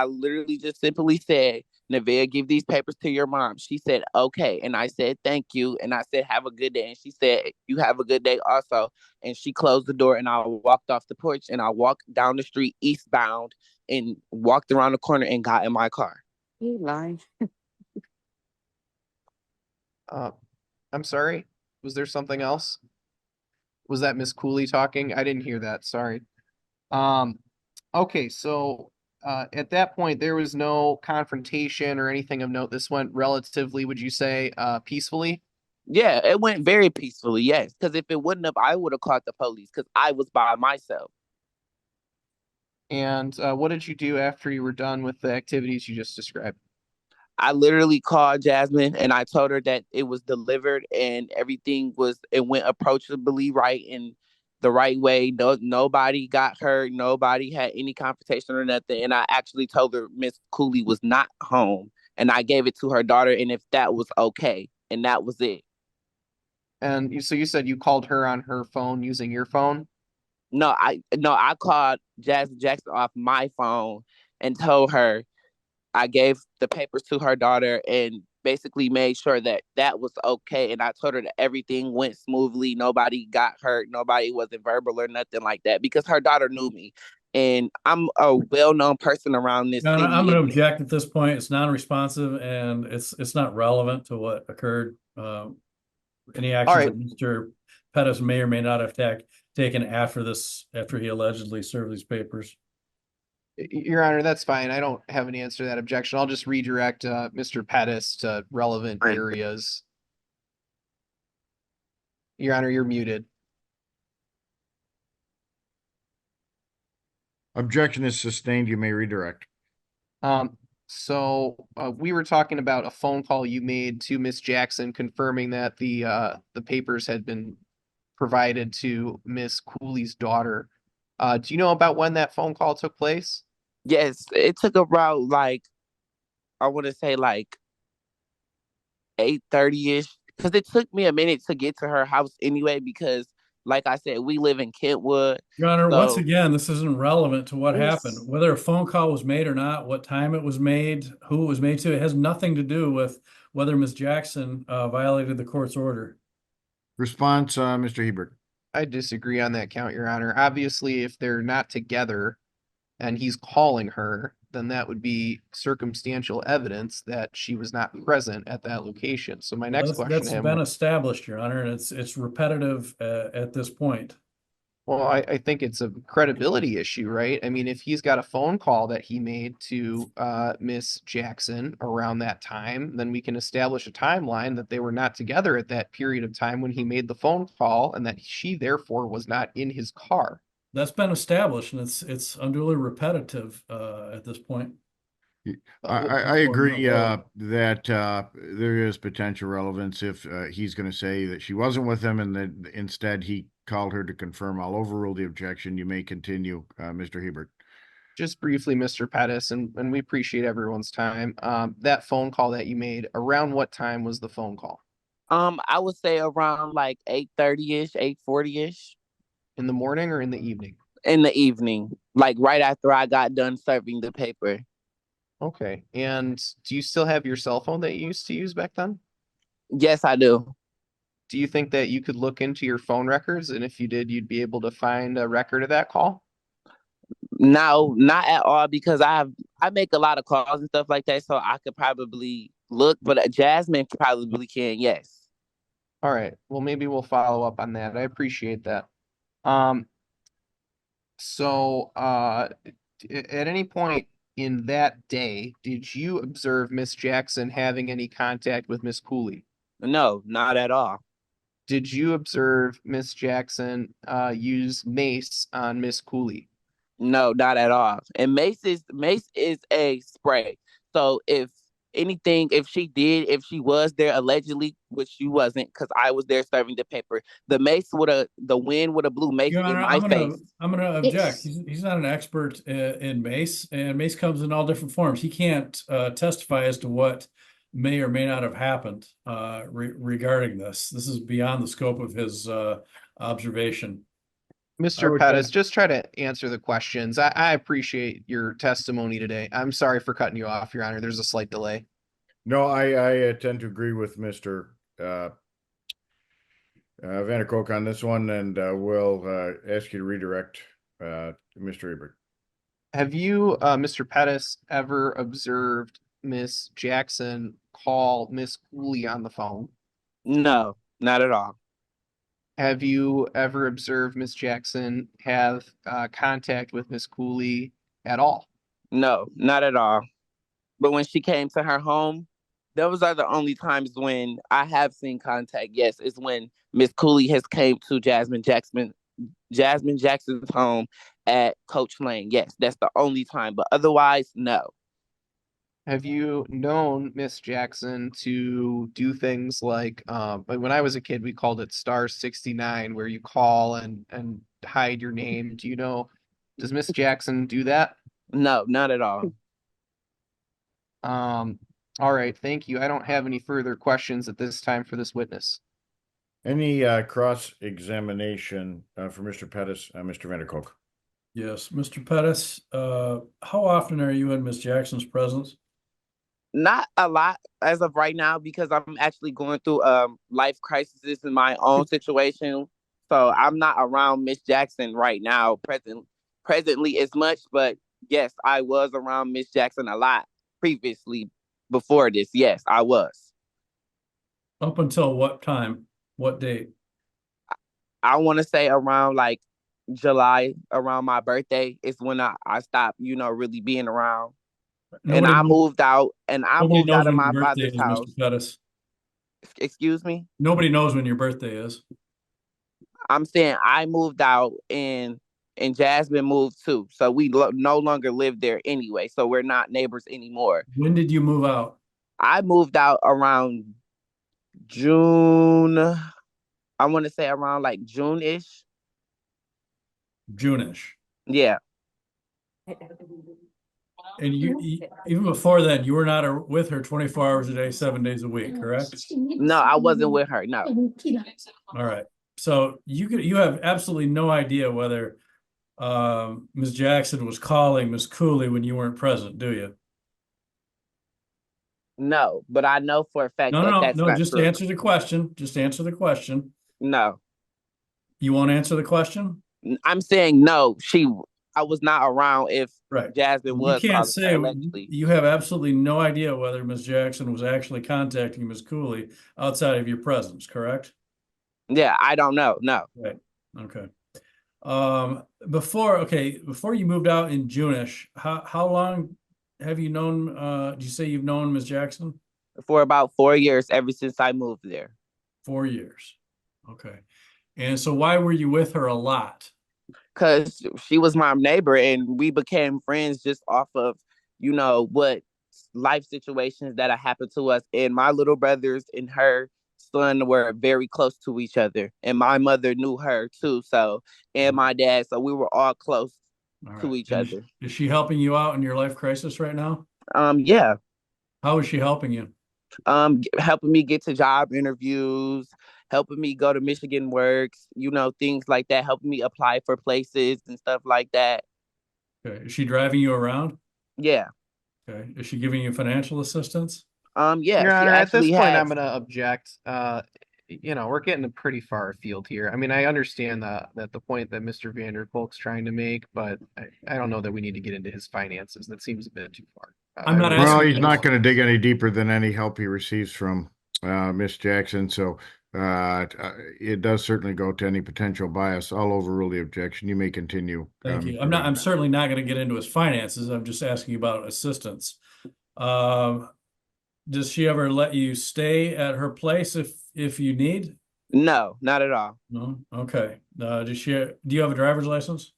H: literally just simply said, Nevaeh, give these papers to your mom. She said, okay. And I said, thank you. And I said, have a good day. And she said, you have a good day also. And she closed the door and I walked off the porch and I walked down the street eastbound and walked around the corner and got in my car.
F: You lying.
E: I'm sorry. Was there something else? Was that Miss Cooley talking? I didn't hear that. Sorry. Okay, so at that point there was no confrontation or anything of note. This went relatively, would you say, peacefully?
H: Yeah, it went very peacefully, yes. Because if it wouldn't have, I would have called the police because I was by myself.
E: And what did you do after you were done with the activities you just described?
H: I literally called Jasmine and I told her that it was delivered and it went approachably right in the right way. Nobody got hurt. Nobody had any confrontation or nothing. And I actually told her Miss Cooley was not home and I gave it to her daughter. And if that was okay, and that was it.
E: And so you said you called her on her phone using your phone?
H: No, I called Jasmine Jackson off my phone and told her I gave the papers to her daughter and basically made sure that that was okay. And I told her that everything went smoothly. Nobody got hurt. Nobody wasn't verbal or nothing like that because her daughter knew me. And I'm a well-known person around this
D: No,
H: city.
D: I'm going to object at this point. It's non-responsive and it's not relevant to what occurred. Any actions
E: right.
D: that Mr. Pettis may or may not have taken after he allegedly served these papers.
E: Your Honor, that's fine. I don't have an answer to that objection. I'll just redirect Mr. Pettis to relevant areas. Your Honor, you're muted.
C: Objection is sustained. You may redirect.
E: So we were talking about a phone call you made to Miss Jackson confirming that the papers had been provided to Miss Cooley's daughter. Do you know about when that phone call took place?
H: Yes, it took around like, I want to say like 8:30-ish, because it took me a minute to get to her house anyway, because like I said, we live in Kentwood.
D: Your Honor, once
H: So
D: again, this isn't relevant to what happened.
H: it's,
D: Whether a phone call was made or not, what time it was made, who it was made to, it has nothing to do with whether Ms. Jackson violated the court's order.
C: Response, Mr. Hebert.
E: I disagree on that count, Your Honor. Obviously, if they're not together and he's calling her, then that would be circumstantial evidence that she was not present at that location. So my next question
D: That's
E: to him,
D: been established, Your Honor, and it's repetitive at this point.
E: well, I think it's a credibility issue, right? I mean, if he's got a phone call that he made to Miss Jackson around that time, then we can establish a timeline that they were not together at that period of time when he made the phone call, and that she therefore was not in his car.
D: That's been established, and it's unduly repetitive at this point.
C: I agree that there is potential relevance if he's going to say that she wasn't with him and that instead he called her to confirm. I'll overrule the objection. You may continue, Mr. Hebert.
E: Just briefly, Mr. Pettis, and we appreciate everyone's time. That phone call that you made, around what time was the phone call?
H: I would say around like 8:30-ish, 8:40-ish.
E: In the morning or in the evening?
H: In the evening, like right after I got done serving the paper.
E: Okay. And do you still have your cell phone that you used to use back then?
H: Yes, I do.
E: Do you think that you could look into your phone records, and if you did, you'd be able to find a record of that call?
H: No, not at all, because I make a lot of calls and stuff like that, so I could probably look, but Jasmine probably can, yes.
E: All right. Well, maybe we'll follow up on that. I appreciate that. So at any point in that day, did you observe Miss Jackson having any contact with Miss Cooley?
H: No, not at all.
E: Did you observe Miss Jackson use mace on Miss Cooley?
H: No, not at all. And mace is a spray. So if anything, if she was there allegedly, which she wasn't, because I was there serving the paper, the wind would have blew mace
D: Your
H: in
D: Honor,
H: my face.
D: I'm gonna object. He's not an expert in mace, and mace comes in all different forms. He can't testify as to what may or may not have happened regarding this. This is beyond the scope of his observation.
E: Mr. Pettis, just try to answer the questions. I appreciate your testimony today. I'm sorry for cutting you off, Your Honor. There's a slight delay.
C: No, I tend to agree with Mr. Vanderkolk on this one, and we'll ask you to redirect Mr. Ebert.
E: Have you, Mr. Pettis, ever observed Miss Jackson call Miss Cooley on the phone?
H: No, not at all.
E: Have you ever observed Miss Jackson have contact with Miss Cooley at all?
H: No, not at all. But when she came to her home, those are the only times when I have seen contact. Yes, is when Miss Cooley has came to Jasmine Jackson's home at Coach Lane. Yes, that's the only time. But otherwise, no.
E: Have you known Miss Jackson to do things like when I was a kid, we called it star 69, where you call and hide your name? Do you know, does Miss Jackson do that?
H: No, not at all.
E: All right, thank you. I don't have any further questions at this time for this witness.
C: Any cross-examination for Mr. Pettis, Mr. Vanderkolk?
D: Yes, Mr. Pettis, how often are you in Miss Jackson's presence?
H: Not a lot as of right now, because I'm actually going through life crises in my own situation. So I'm not around Miss Jackson right now, presently as much. But yes, I was around Miss Jackson a lot previously before this. Yes, I was.
D: Up until what time? What date?
H: I want to say around like July around my birthday is when I stopped, really being around. And
D: Nobody,
H: I moved out and I
D: nobody
H: moved
D: knows
H: out of
D: when your
H: my
D: birthday
H: father's
D: is,
H: house.
D: Mr. Pettis.
H: Excuse me?
D: Nobody knows when your birthday is.
H: I'm saying I moved out and Jasmine moved too. So we no longer live there anyway. So we're not neighbors anymore.
D: When did you move out?
H: I moved out around June. I want to say around like June-ish.
D: June-ish.
H: Yeah.
D: And even before then, you were not with her 24 hours a day, 7 days a week, correct?
H: No, I wasn't with her. No.
D: All right. So you have absolutely no idea whether Ms. Jackson was calling Ms. Cooley when you weren't present, do you?
H: No, but I know for a fact
D: No,
H: that
D: no,
H: that's
D: no.
H: not
D: Just
H: true.
D: answer the question. Just answer the question.
H: No.
D: You won't answer the question?
H: I'm saying no. I was not around if
D: Right.
H: Jasmine
D: You
H: was
D: can't
H: calling
D: say
H: her allegedly.
D: you have absolutely no idea whether Ms. Jackson was actually contacting Ms. Cooley outside of your presence, correct?
H: Yeah, I don't know. No.
D: Right. Okay. Before you moved out in June-ish, how long have you known, did you say you've known Ms. Jackson?
H: For about 4 years, ever since I moved there.
D: 4 years. Okay. And so why were you with her a lot?
H: Because she was my neighbor and we became friends just off of, what life situations that happened to us. And my little brothers and her son were very close to each other. And my mother knew her too. So, and my dad. So we were all close to each
D: And
H: other.
D: is she helping you out in your life crisis right now?
H: Yeah.
D: How is she helping you?
H: Helping me get to job interviews, helping me go to Michigan Works, things like that, helping me apply for places and stuff like that.
D: Okay. Is she driving you around?
H: Yeah.
D: Okay. Is she giving you financial assistance?
H: Yeah,
E: Your
H: she
E: Honor, at this
H: actually
E: point,
H: has.
E: I'm going to object. We're getting pretty far afield here. I mean, I understand that the point that Mr. Vanderkolk's trying to make, but I don't know that we need to get into his finances. That seems a bit too far.
D: I'm not
C: Well,
D: asking
C: he's
D: you-
C: not going to dig any deeper than any help he receives from Miss Jackson. So it does certainly go to any potential bias. I'll overrule the objection. You may continue.
D: Thank you.
C: Mr.
D: I'm
C: Vanderkolk.
D: certainly not going to get into his finances. I'm just asking about assistance. Does she ever let you stay at her place if you need?
H: No, not at all.
D: No. Okay. Do you have a driver's license?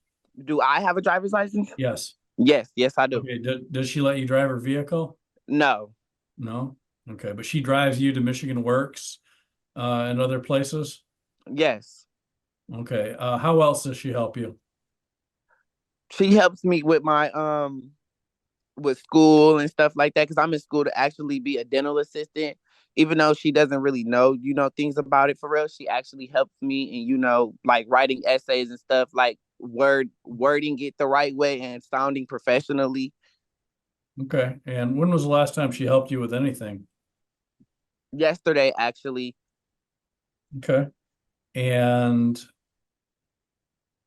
H: Do I have a driver's license?
D: Yes.
H: Yes, I do.
D: Okay. Does she let you drive her vehicle?
H: No.
D: No. Okay. But she drives you to Michigan Works and other places?
H: Yes.
D: Okay. How else does she help you?
H: She helps me with my with school and stuff like that because I'm in school to actually be a dental assistant. Even though she doesn't really know, things about it for real, she actually helps me and like writing essays and stuff, like wording it the right way and sounding professionally.
D: Okay. And when was the last time she helped you with anything?
H: Yesterday, actually.
D: Okay. And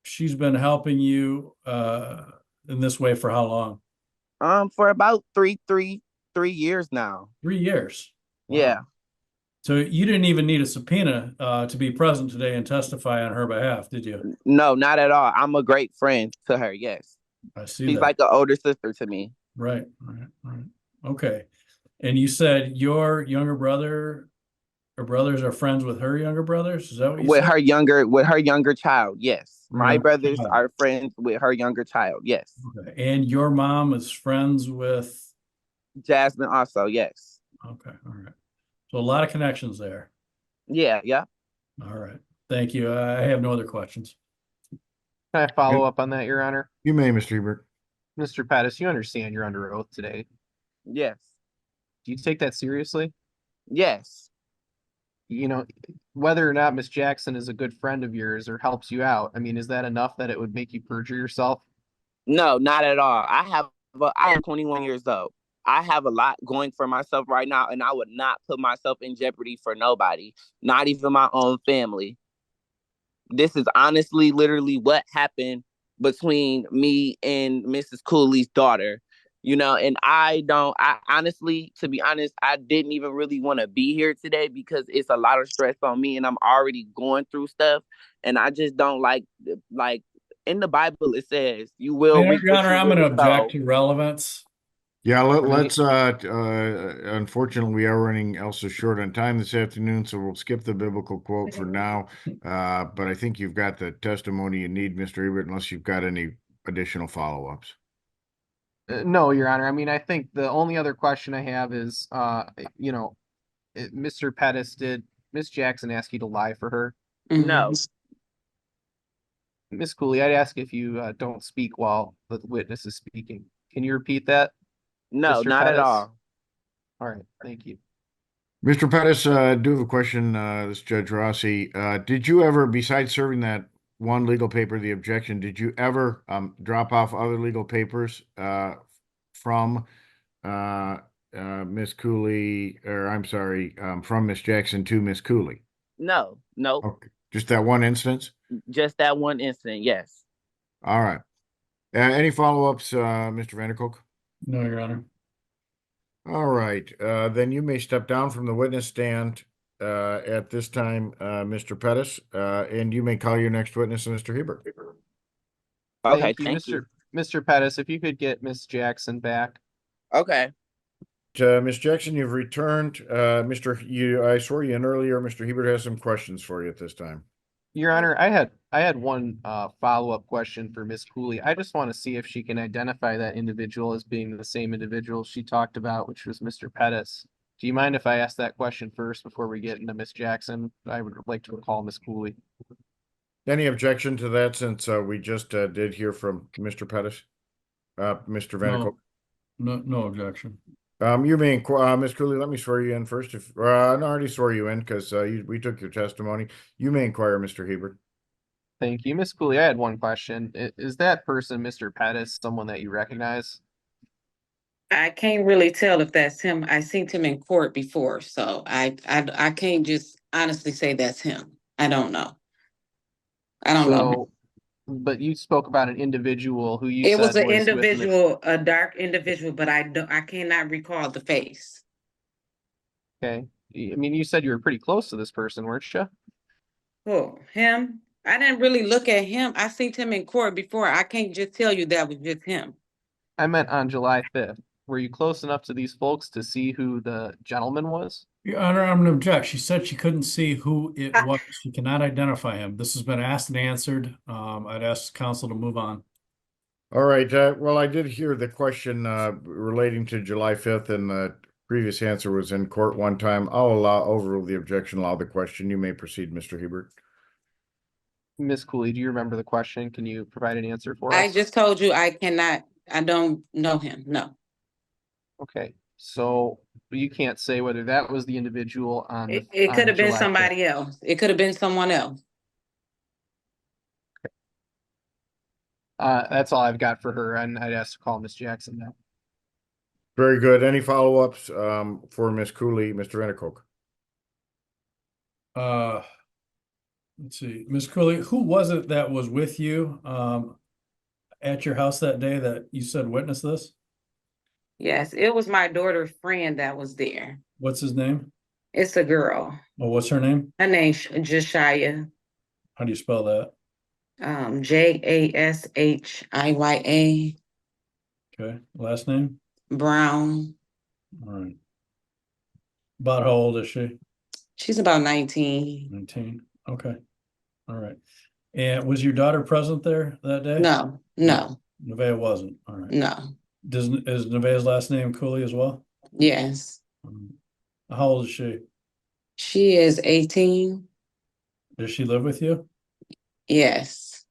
D: she's been helping you in this way for how long?
H: For about three years now.
D: 3 years. Wow.
H: Yeah.
D: So you didn't even need a subpoena to be present today and testify on her behalf, did you?
H: No, not at all. I'm a great friend to her. Yes.
D: I see
H: She's
D: that.
H: like an older sister to me.
D: Right. Okay. And you said your younger brother or brothers are friends with her younger brothers? Is that what you
H: With
D: said?
H: with her younger child. Yes. My
D: Younger
H: brothers
D: child.
H: are friends with her younger child. Yes.
D: Okay. And your mom is friends with
H: Jasmine also. Yes.
D: Okay. All right. So a lot of connections there.
H: Yeah. Yeah.
D: All right. Thank you. I have no other questions.
E: Can I follow up on that, Your Honor?
C: You may, Mr. Hebert.
E: Mr. Pettis, you understand you're under oath today.
H: Yes.
E: Do you take that seriously?
H: Yes.
E: Whether or not Miss Jackson is a good friend of yours or helps you out, I mean, is that enough that it would make you perjure yourself?
H: No, not at all. I am 21 years old. I have a lot going for myself right now, and I would not put myself in jeopardy for nobody, not even my own family. This is honestly, literally what happened between me and Mrs. Cooley's daughter, and I honestly, to be honest, I didn't even really want to be here today because it's a lot of stress on me and I'm already going through stuff. And I just don't like In the Bible, it says, "You will reap
D: Your
H: what
D: Honor,
H: you
D: I'm going to
H: will sow."
D: object to relevance.
C: Yeah,
E: Right.
C: let's, unfortunately, we are running also short on time this afternoon, so we'll skip the biblical quote for now. But I think you've got the testimony you need, Mr. Ebert, unless you've got any additional follow-ups.
E: No, Your Honor. I mean, I think the only other question I have is, Mr. Pettis, did Miss Jackson ask you to lie for her?
H: No,
E: Miss Cooley, I'd ask if you don't speak while the witness is speaking. Can you repeat that,
H: no,
E: Mr.
H: not at
E: Pettis?
H: all.
E: All right, thank you.
C: Mr. Pettis, I do have a question, this is Judge Rossi. Did you ever, besides serving that one legal paper, the objection, did you ever drop off other legal papers from Miss Cooley, or I'm sorry, from Miss Jackson to Miss Cooley?
H: No, nope.
C: Okay, just that one instance?
H: Just that one instant. Yes.
C: All right. Any follow-ups, Mr. Vanderkolk?
D: No, Your Honor.
C: All right, then you may step down from the witness stand at this time, Mr. Pettis, and you may call your next witness, Mr. Hebert.
H: Okay.
E: Thank you, Mr. Pettis. If you could get Miss Jackson back.
H: Okay.
C: Miss Jackson, you've returned. I swore you in earlier. Mr. Hebert has some questions for you at this time.
E: Your Honor, I had one follow-up question for Miss Cooley. I just want to see if she can identify that individual as being the same individual she talked about, which was Mr. Pettis. Do you mind if I ask that question first before we get into Miss Jackson? I would like to recall Miss Cooley.
C: Any objection to that since we just did hear from Mr. Pettis? Mr. Vanderkolk?
D: No objection.
C: You may, Ms. Cooley, let me swear you in first. If I already swore you in because we took your testimony. You may inquire, Mr. Hebert.
E: Thank you. Miss Cooley, I had one question. Is that person, Mr. Pettis, someone that you recognize?
F: I can't really tell if that's him. I seen him in court before, so I can't just honestly say that's him. I don't know. I don't know.
E: But you spoke about an individual who you
F: It
E: said
F: was an
E: with
F: individual, a dark individual, but I cannot recall the face.
E: Okay. I mean, you said you were pretty close to this person, weren't you?
F: Who, him? I didn't really look at him. I seen him in court before. I can't just tell you that was just him.
E: I meant on July 5th. Were you close enough to these folks to see who the gentleman was?
D: Your Honor, I'm going to object. She said she couldn't see who it was. She cannot identify him. This has been asked and answered. I'd ask counsel to move on.
C: All right. Well, I did hear the question relating to July 5th, and the previous answer was in court one time. I'll overrule the objection, allow the question. You may proceed, Mr. Hebert.
E: Miss Cooley, do you remember the question? Can you provide an answer for us?
F: I just told you I don't know him. No.
E: Okay. So you can't say whether that was the individual on
F: It could have been
E: July 5th.
F: somebody else. It could have been someone else.
E: That's all I've got for her, and I'd ask to call Miss Jackson now.
C: Very good. Any follow-ups for Miss Cooley, Mr. Vanderkolk?
D: Let's see, Ms. Cooley, who was it that was with you at your house that day that you said witnessed this?
F: Yes, it was my daughter's friend that was there.
D: What's his name?
F: It's a girl.
D: Well, what's her name?
F: Her name's Jashia.
D: How do you spell that?
F: Jashia.
D: Okay, last name?
F: Brown.
D: All right. About how old is she?
F: She's about 19.
D: 19. Okay. All right. And was your daughter present there that day?
F: No.
D: Nevaeh wasn't. All right.
F: No.
D: Is Nevaeh's last name Cooley as well?
F: Yes.
D: How old is she?
F: She is 18.
D: Does she live with you?
F: Yes.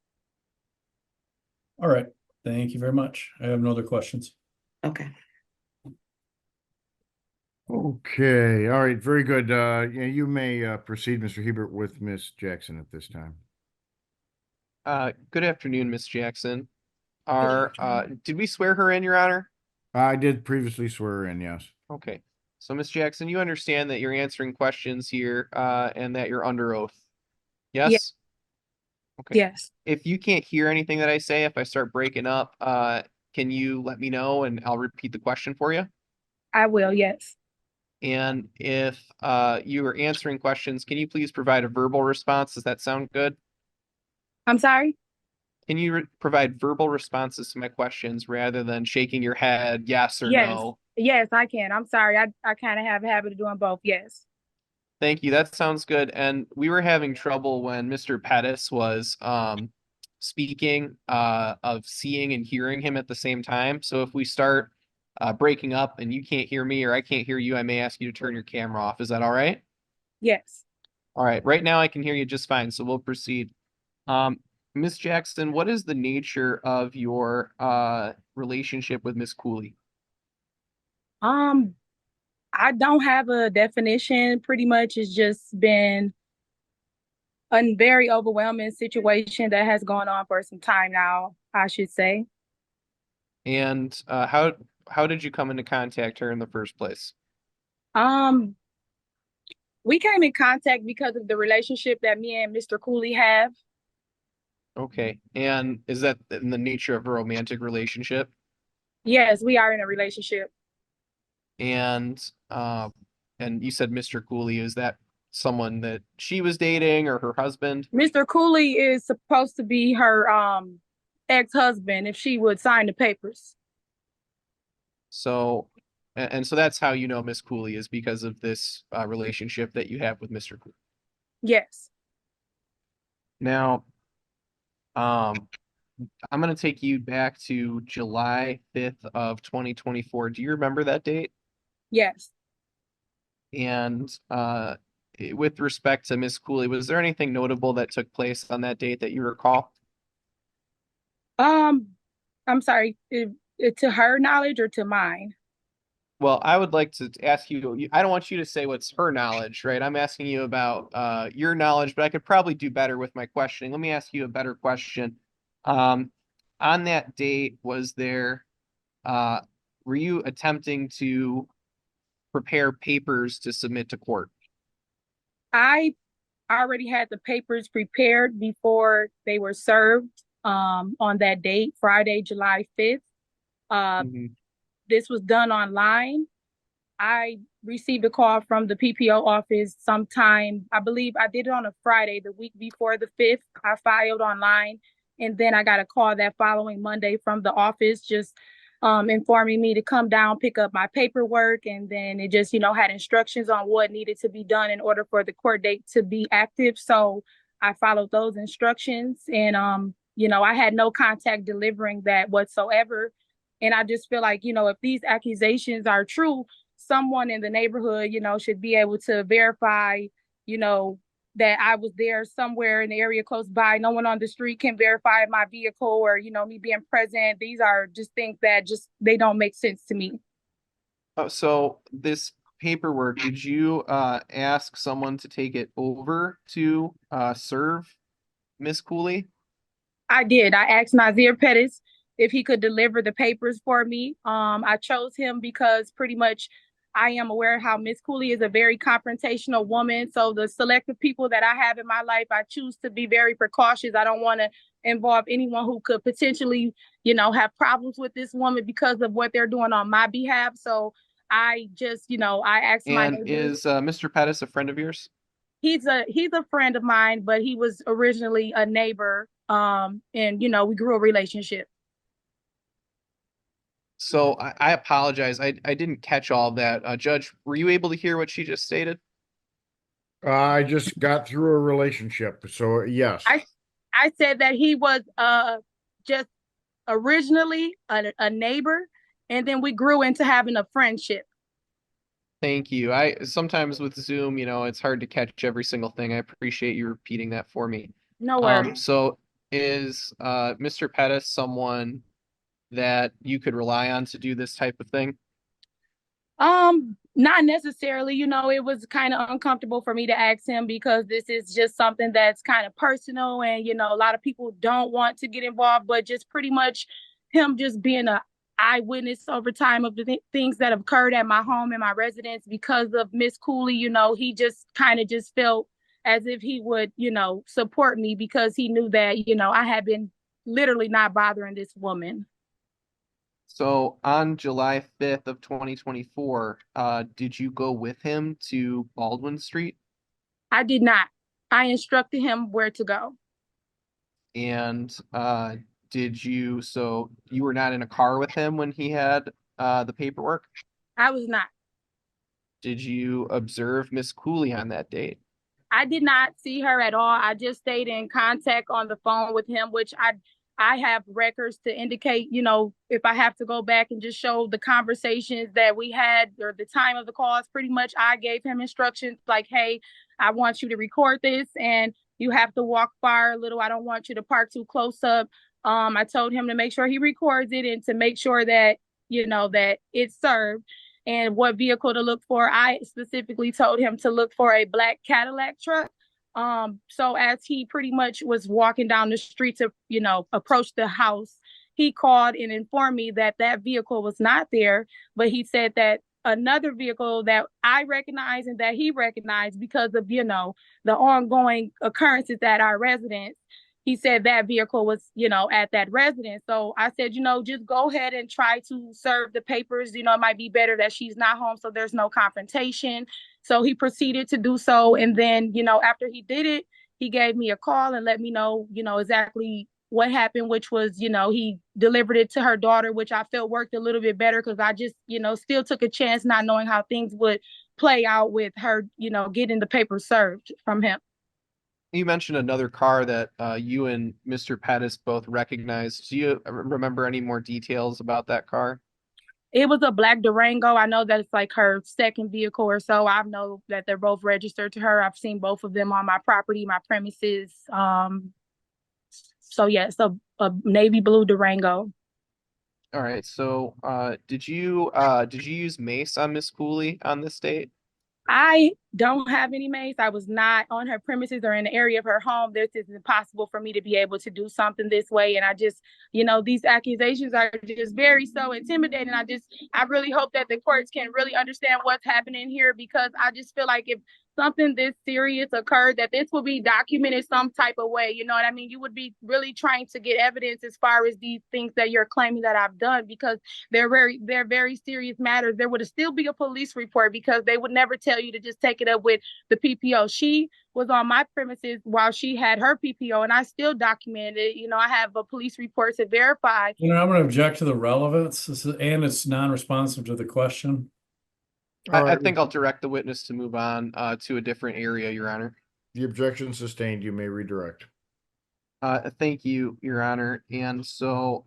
D: All right. Thank you very much. I have no other questions.
F: Okay.
C: Okay. All right. Very good. Yeah, you may proceed, Mr. Hebert, with Miss Jackson at this time.
E: Good afternoon, Miss Jackson. Did we swear her in, Your Honor?
C: I did previously swear her in, yes.
E: Okay. So, Miss Jackson, you understand that you're answering questions here, and that you're under oath. Yes?
G: Yeah.
E: Okay.
G: Yes.
E: If you can't hear anything that I say, if I start breaking up, can you let me know and I'll repeat the question for you?
G: I will. Yes.
E: And if you are answering questions, can you please provide a verbal response? Does that sound good?
G: I'm sorry.
E: Can you provide verbal responses to my questions rather than shaking your head, yes or
G: Yes.
E: no?
G: Yes, I can. I'm sorry. I kind of have a habit of doing both. Yes.
E: Thank you. That sounds good. And we were having trouble when Mr. Pettis was speaking of seeing and hearing him at the same time. So if we start breaking up and you can't hear me or I can't hear you, I may ask you to turn your camera off. Is that all right?
G: Yes.
E: All right. Right now I can hear you just fine, so we'll proceed. Miss Jackson, what is the nature of your relationship with Miss Cooley?
G: Um, I don't have a definition. Pretty much, it's just been a very overwhelming situation that has gone on for some time now, I should say.
E: And how did you come into contact her in the first place?
G: Um, we came in contact because of the relationship that me and Mr. Cooley have.
E: Okay. And is that in the nature of a romantic relationship?
G: Yes, we are in a relationship.
E: And and you said Mr. Cooley, is that someone that she was dating or her husband?
G: Mr. Cooley is supposed to be her ex-husband if she would sign the papers.
E: So and so that's how you know Miss Cooley is because of this relationship that you have with Mr. Cooley.
G: Yes.
E: Now, I'm going to take you back to July 5th of 2024. Do you remember that date?
G: Yes.
E: And with respect to Miss Cooley, was there anything notable that took place on that date that you recall?
G: I'm sorry, to her knowledge or to mine?
E: Well, I would like to ask you, I don't want you to say what's her knowledge, right? I'm asking you about your knowledge, but I could probably do better with my questioning. Let me ask you a better question. On that date, was there, were you attempting to prepare papers to submit to court?
G: I already had the papers prepared before they were served on that date, Friday, July 5th.
E: Mhm.
G: This was done online. I received a call from the PPO office sometime, I believe I did it on a Friday, the week before the 5th. I filed online, and then I got a call that following Monday from the office just informing me to come down, pick up my paperwork, and then it just, had instructions on what needed to be done in order for the court date to be active. So I followed those instructions, and I had no contact delivering that whatsoever. And I just feel like, if these accusations are true, someone in the neighborhood, should be able to verify, that I was there somewhere in the area close by. No one on the street can verify my vehicle or, me being present. These are just things that they don't make sense to me.
E: So this paperwork, did you ask someone to take it over to serve Miss Cooley?
G: I did. I asked Nazir Pettis if he could deliver the papers for me. I chose him because pretty much I am aware how Miss Cooley is a very confrontational woman. So the selective people that I have in my life, I choose to be very precautious. I don't want to involve anyone who could potentially, have problems with this woman because of what they're doing on my behalf. So I just, I asked my
E: And
G: neighbors.
E: is Mr. Pettis a friend of yours?
G: He's a friend of mine, but he was originally a neighbor. And we grew a relationship.
E: So I apologize. I didn't catch all that. Judge, were you able to hear what she just stated?
C: I just got through a relationship, so yes.
G: I said that he was just originally a neighbor, and then we grew into having a friendship.
E: Thank you. I sometimes with Zoom, it's hard to catch every single thing. I appreciate you repeating that for me.
G: No worries.
E: So is Mr. Pettis someone that you could rely on to do this type of thing?
G: Not necessarily. It was kind of uncomfortable for me to ask him because this is just something that's kind of personal, and a lot of people don't want to get involved, but just pretty much him just being a eyewitness over time of the things that have occurred at my home and my residence because of Miss Cooley. He just kind of just felt as if he would, support me because he knew that, I had been literally not bothering this woman.
E: So on July 5th of 2024, did you go with him to Baldwin Street?
G: I did not. I instructed him where to go.
E: And so you were not in a car with him when he had the paperwork?
G: I was not.
E: Did you observe Miss Cooley on that date?
G: I did not see her at all. I just stayed in contact on the phone with him, which I have records to indicate, you know, if I have to go back and just show the conversations that we had or the time of the calls, pretty much I gave him instructions like, hey, I want you to record this and you have to walk far a little. I don't want you to park too close up. I told him to make sure he records it and to make sure that, you know, that it's served and what vehicle to look for. I specifically told him to look for a black Cadillac truck. So as he pretty much was walking down the street to, you know, approach the house, he called and informed me that that vehicle was not there, but he said that another vehicle that I recognize and that he recognized because of, you know, the ongoing occurrences at our residence, he said that vehicle was, you know, at that residence. So I said, you know, just go ahead and try to serve the papers. You know, it might be better that she's not home so there's no confrontation. So he proceeded to do so. And then, you know, after he did it, he gave me a call and let me know, you know, exactly what happened, which was, you know, he delivered it to her daughter, which I felt worked a little bit better because I just, you know, still took a chance not knowing how things would play out with her, you know, getting the paper served from him.
E: You mentioned another car that you and Mr. Pettis both recognized. Do you remember any more details about that car?
G: It was a black Durango. I know that it's like her second vehicle or so. I know that they're both registered to her. I've seen both of them on my property, my premises. So yeah, it's a navy blue Durango.
E: All right. So did you use mace on Miss Cooley on this date?
G: I don't have any mace. I was not on her premises or in the area of her home. This is impossible for me to be able to do something this way. And I just, you know, these accusations are just very so intimidating. I really hope that the courts can really understand what's happening here because I just feel like if something this serious occurred, that this will be documented some type of way. You know what I mean? You would be really trying to get evidence as far as these things that you're claiming that I've done because they're very serious matters. There would still be a police report because they would never tell you to just take it up with the PPO. She was on my premises while she had her PPO and I still documented it. You know, I have a police report to verify.
D: You know, I'm going to object to the relevance and it's non-responsive to the question.
E: I think I'll direct the witness to move on to a different area, Your Honor.
C: The objection sustained. You may redirect.
E: Thank you, Your Honor. And so,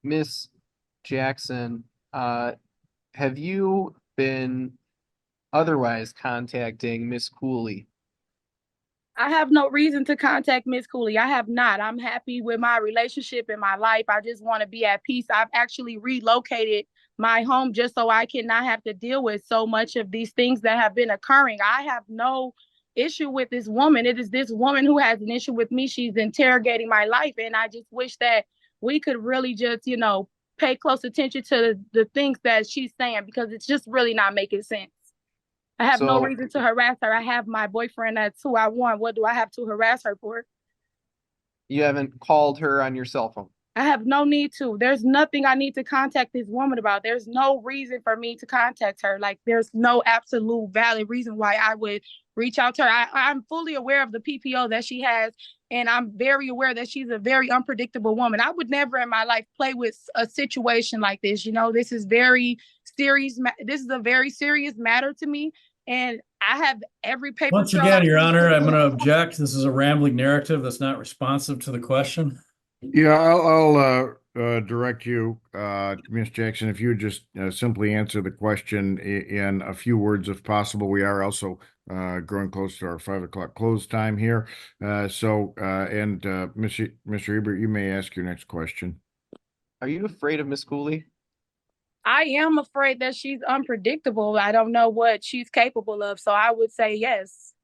E: Miss Jackson, have you been otherwise contacting Miss Cooley?
G: I have no reason to contact Miss Cooley. I have not. I'm happy with my relationship and my life. I just want to be at peace. I've actually relocated my home just so I can not have to deal with so much of these things that have been occurring. I have no issue with this woman. It is this woman who has an issue with me. She's interrogating my life. And I just wish that we could really just, you know, pay close attention to the things that she's saying because it's just really not making sense. I have no reason to harass her. I have my boyfriend. That's who I want. What do I have to harass her for?
E: You haven't called her on your cell phone?
G: I have no need to. There's nothing I need to contact this woman about. There's no reason for me to contact her. Like, there's no absolute valid reason why I would reach out to her. I'm fully aware of the PPO that she has, and I'm very aware that she's a very unpredictable woman. I would never in my life play with a situation like this. You know, this is very serious. This is a very serious matter to me, and I have every paper.
D: Once again, Your Honor, I'm going to object. This is a rambling narrative that's not responsive to the question.
C: Yeah, I'll direct you, Ms. Jackson, if you would just simply answer the question in a few words if possible. We are also growing close to our 5 o'clock close time here. Mr. Ebert, you may ask your next question.
E: Are you afraid of Miss Cooley?
G: I am afraid that she's unpredictable. I don't know what she's capable of, so I would say yes.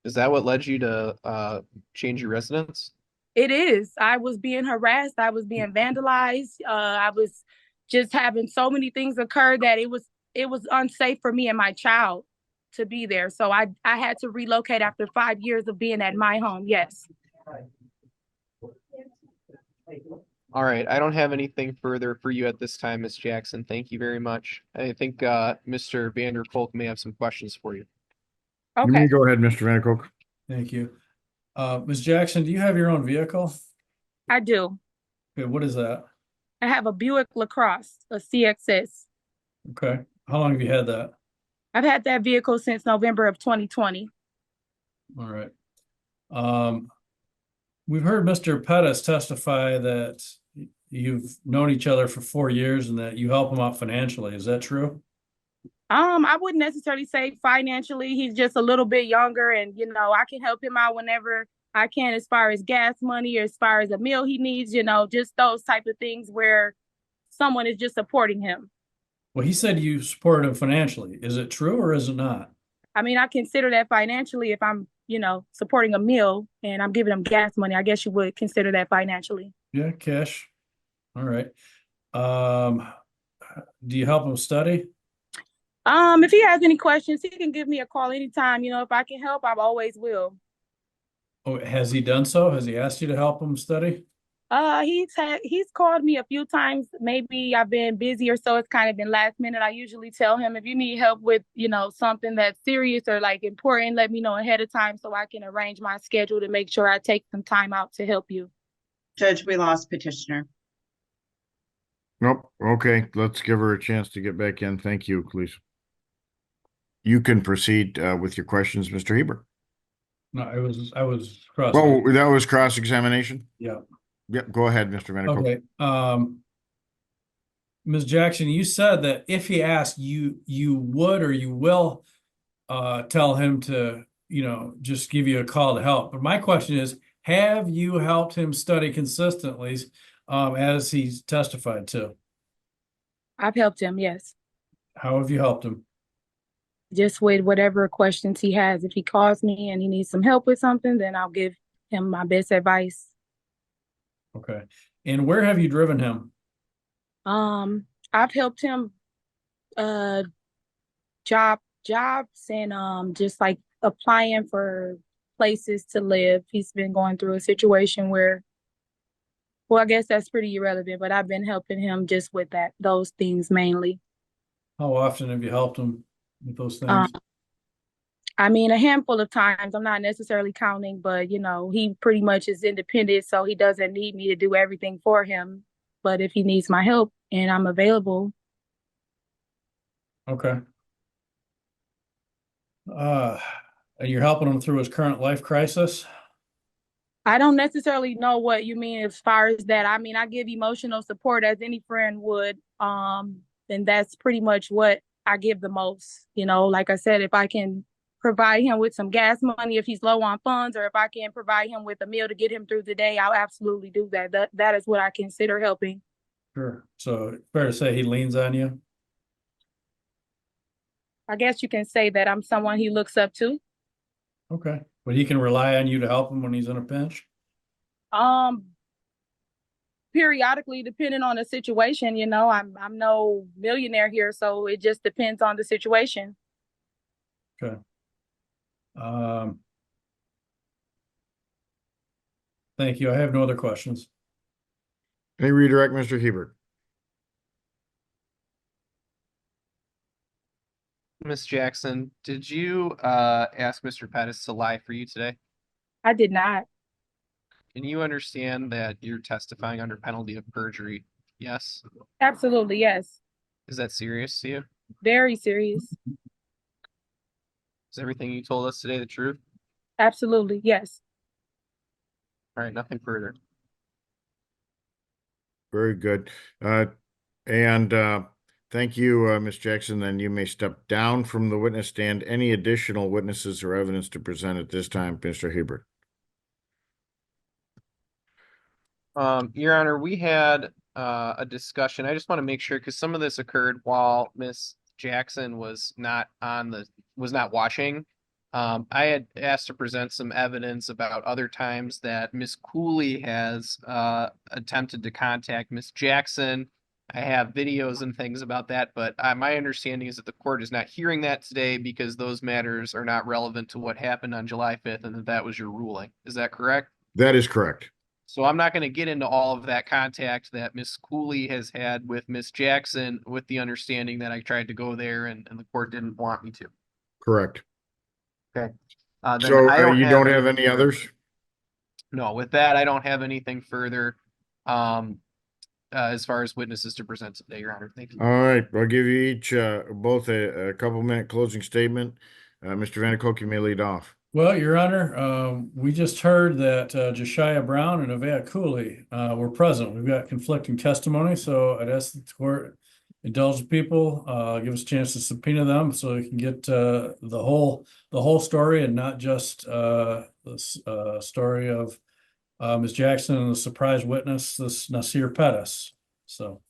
E: Is that what led you to change your residence?
G: It is. I was being harassed. I was being vandalized. I was just having so many things occur that it was unsafe for me and my child to be there. So I had to relocate after 5 years of being at my home. Yes.
E: All right. I don't have anything further for you at this time, Ms. Jackson. Thank you very much. I think Mr. Vanderkolk may have some questions for you.
G: Okay.
C: You may go ahead, Mr. Vanderkolk.
D: Thank you. Ms. Jackson, do you have your own vehicle?
G: I do.
D: Okay, what is that?
G: I have a Buick LaCrosse, a CXS.
D: Okay, how long have you had that?
G: I've had that vehicle since November of 2020.
D: All right. We've heard Mr. Pettis testify that you've known each other for 4 years and that you help him out financially. Is that true?
G: I wouldn't necessarily say financially. He's just a little bit younger, and I can help him out whenever I can, as far as gas money or as far as a meal he needs, just those type of things where someone is just supporting him.
D: Well, he said you supported him financially. Is it true or is it not?
G: I mean, I consider that financially if I'm, supporting a meal and I'm giving him gas money. I guess you would consider that financially.
D: Yeah, cash. All right. Do you help him study?
G: If he has any questions, he can give me a call anytime. If I can help, I always will.
D: Oh, has he done so? Has he asked you to help him study?
G: He's called me a few times. Maybe I've been busy or so. It's kind of been last minute. I usually tell him, if you need help with, something that's serious or like important, let me know ahead of time so I can arrange my schedule to make sure I take some time out to help you.
B: Judge, we lost petitioner.
C: Nope. Okay, let's give her a chance to get back in. Thank you, please. You can proceed with your questions, Mr. Hebert.
D: No, I was crossing.
C: Oh, that was cross-examination?
D: Yeah.
C: Yep, go ahead, Mr. Medical.
D: Okay. Ms. Jackson, you said that if he asked, you would or you will tell him to, just give you a call to help. But my question is, have you helped him study consistently as he's testified to?
G: I've helped him, yes.
D: How have you helped him?
G: Just with whatever questions he has. If he calls me and he needs some help with something, then I'll give him my best advice.
D: Okay. And where have you driven him?
G: I've helped him jobs and just like applying for places to live. He's been going through a situation where, well, I guess that's pretty irrelevant, but I've been helping him just with those things mainly.
D: How often have you helped him with those things?
G: I mean, a handful of times. I'm not necessarily counting, but he pretty much is independent, so he doesn't need me to do everything for him. But if he needs my help and I'm available.
D: Okay. And you're helping him through his current life crisis?
G: I don't necessarily know what you mean as far as that. I mean, I give emotional support as any friend would. And that's pretty much what I give the most. Like I said, if I can provide him with some gas money if he's low on funds, or if I can provide him with a meal to get him through the day, I'll absolutely do that. That is what I consider helping.
D: Sure. So fair to say he leans on you?
G: I guess you can say that I'm someone he looks up to.
D: Okay. But he can rely on you to help him when he's in a pinch?
G: Periodically, depending on the situation, I'm no millionaire here, so it just depends on the situation.
D: Okay. Thank you. I have no other questions.
C: Any redirect, Mr. Hebert?
E: Miss Jackson, did you ask Mr. Pettis to lie for you today?
G: I did not.
E: Can you understand that you're testifying under penalty of perjury? Yes.
G: Absolutely, yes.
E: Is that serious to you?
G: Very serious.
E: Is everything you told us today the truth?
G: Absolutely, yes.
E: All right, nothing further.
C: Very good. Thank you, Ms. Jackson. Then you may step down from the witness stand. Any additional witnesses or evidence to present at this time, Mr. Hebert?
E: Your Honor, we had a discussion. I just want to make sure, because some of this occurred while Miss Jackson was not watching. I had asked to present some evidence about other times that Miss Cooley has attempted to contact Miss Jackson. I have videos and things about that, but my understanding is that the court is not hearing that today because those matters are not relevant to what happened on July 5th, and that was your ruling. Is that correct?
C: That is correct.
E: So I'm not going to get into all of that contact that Miss Cooley has had with Miss Jackson, with the understanding that I tried to go there and the court didn't want me to.
C: Correct.
E: Okay.
C: So you don't have any others?
E: No, with that, I don't have anything further as far as witnesses to present today, Your Honor. Thank you.
C: All right, I'll give you each both a couple minute closing statement. Mr. Vanderkolk, you may lead off.
D: Well, Your Honor, we just heard that Josiah Brown and Avea Cooley were present. We've got conflicting testimony, so I'd ask the court indulge the people, give us a chance to subpoena them so we can get the whole story and not just the story of Ms. Jackson and the surprise witness, this Nasir Pettis. So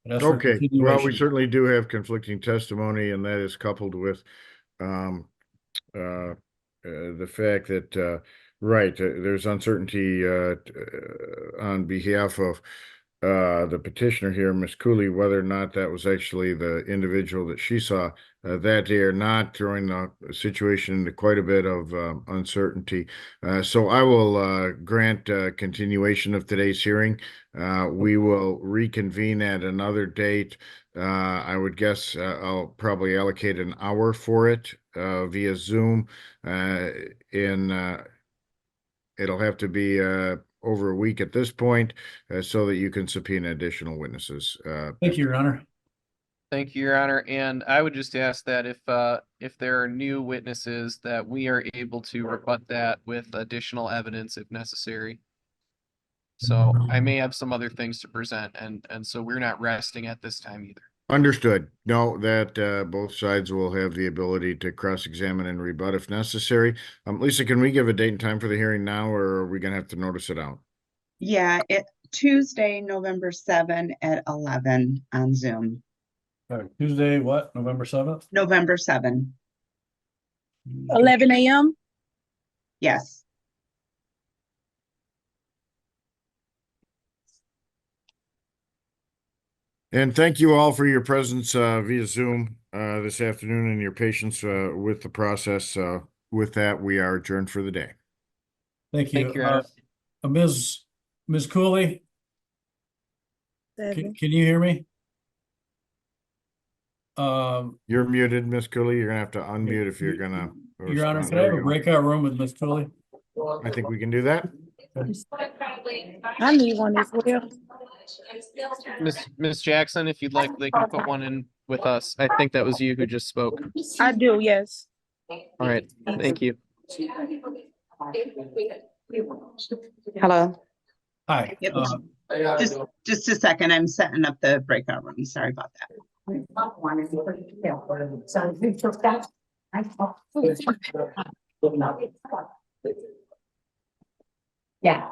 D: I'd ask for
C: Okay, well, we
D: continuation.
C: certainly do have conflicting testimony, and that is coupled with the fact that there's uncertainty on behalf of the petitioner here, Ms. Cooley, whether or not that was actually the individual that she saw that day or not, throwing the situation into quite a bit of uncertainty. So I will grant continuation of today's hearing. We will reconvene at another date. I would guess I'll probably allocate an hour for it via Zoom. It'll have to be over a week at this point, so that you can subpoena additional witnesses.
D: Thank you, Your Honor.
E: Thank you, Your Honor. And I would just ask that if there are new witnesses, that we are able to rebut that with additional evidence if necessary. So I may have some other things to present, and so we're not resting at this time either.
C: Understood. No, that both sides will have the ability to cross-examine and rebut if necessary. Lisa, can we give a date and time for the hearing now, or are we gonna have to notice it out?
B: Yeah, Tuesday, November 7 at 11 on Zoom.
D: Tuesday, what? November 7th?
B: November 7.
G: 11 a.m.
B: Yes.
C: And thank you all for your presence via Zoom this afternoon and your patience with the process. With that, we are adjourned for the day.
D: Thank you.
E: Thank you, Your Honor.
D: Ms. Cooley, can you hear me?
C: You're muted, Miss Cooley. You're gonna have to unmute if you're gonna
D: Your Honor,
C: respond.
D: can I have a breakout room with Ms. Cooley?
C: I think we can do that.
G: I need one as well.
E: Miss Jackson, if you'd like, they can put one in with us. I think that was you who just spoke.
G: I do, yes.
E: All right, thank you.
F: Hello.
D: Hi.
B: Yep. Just a second. I'm setting up the breakout room. Sorry about that.
I: Yeah.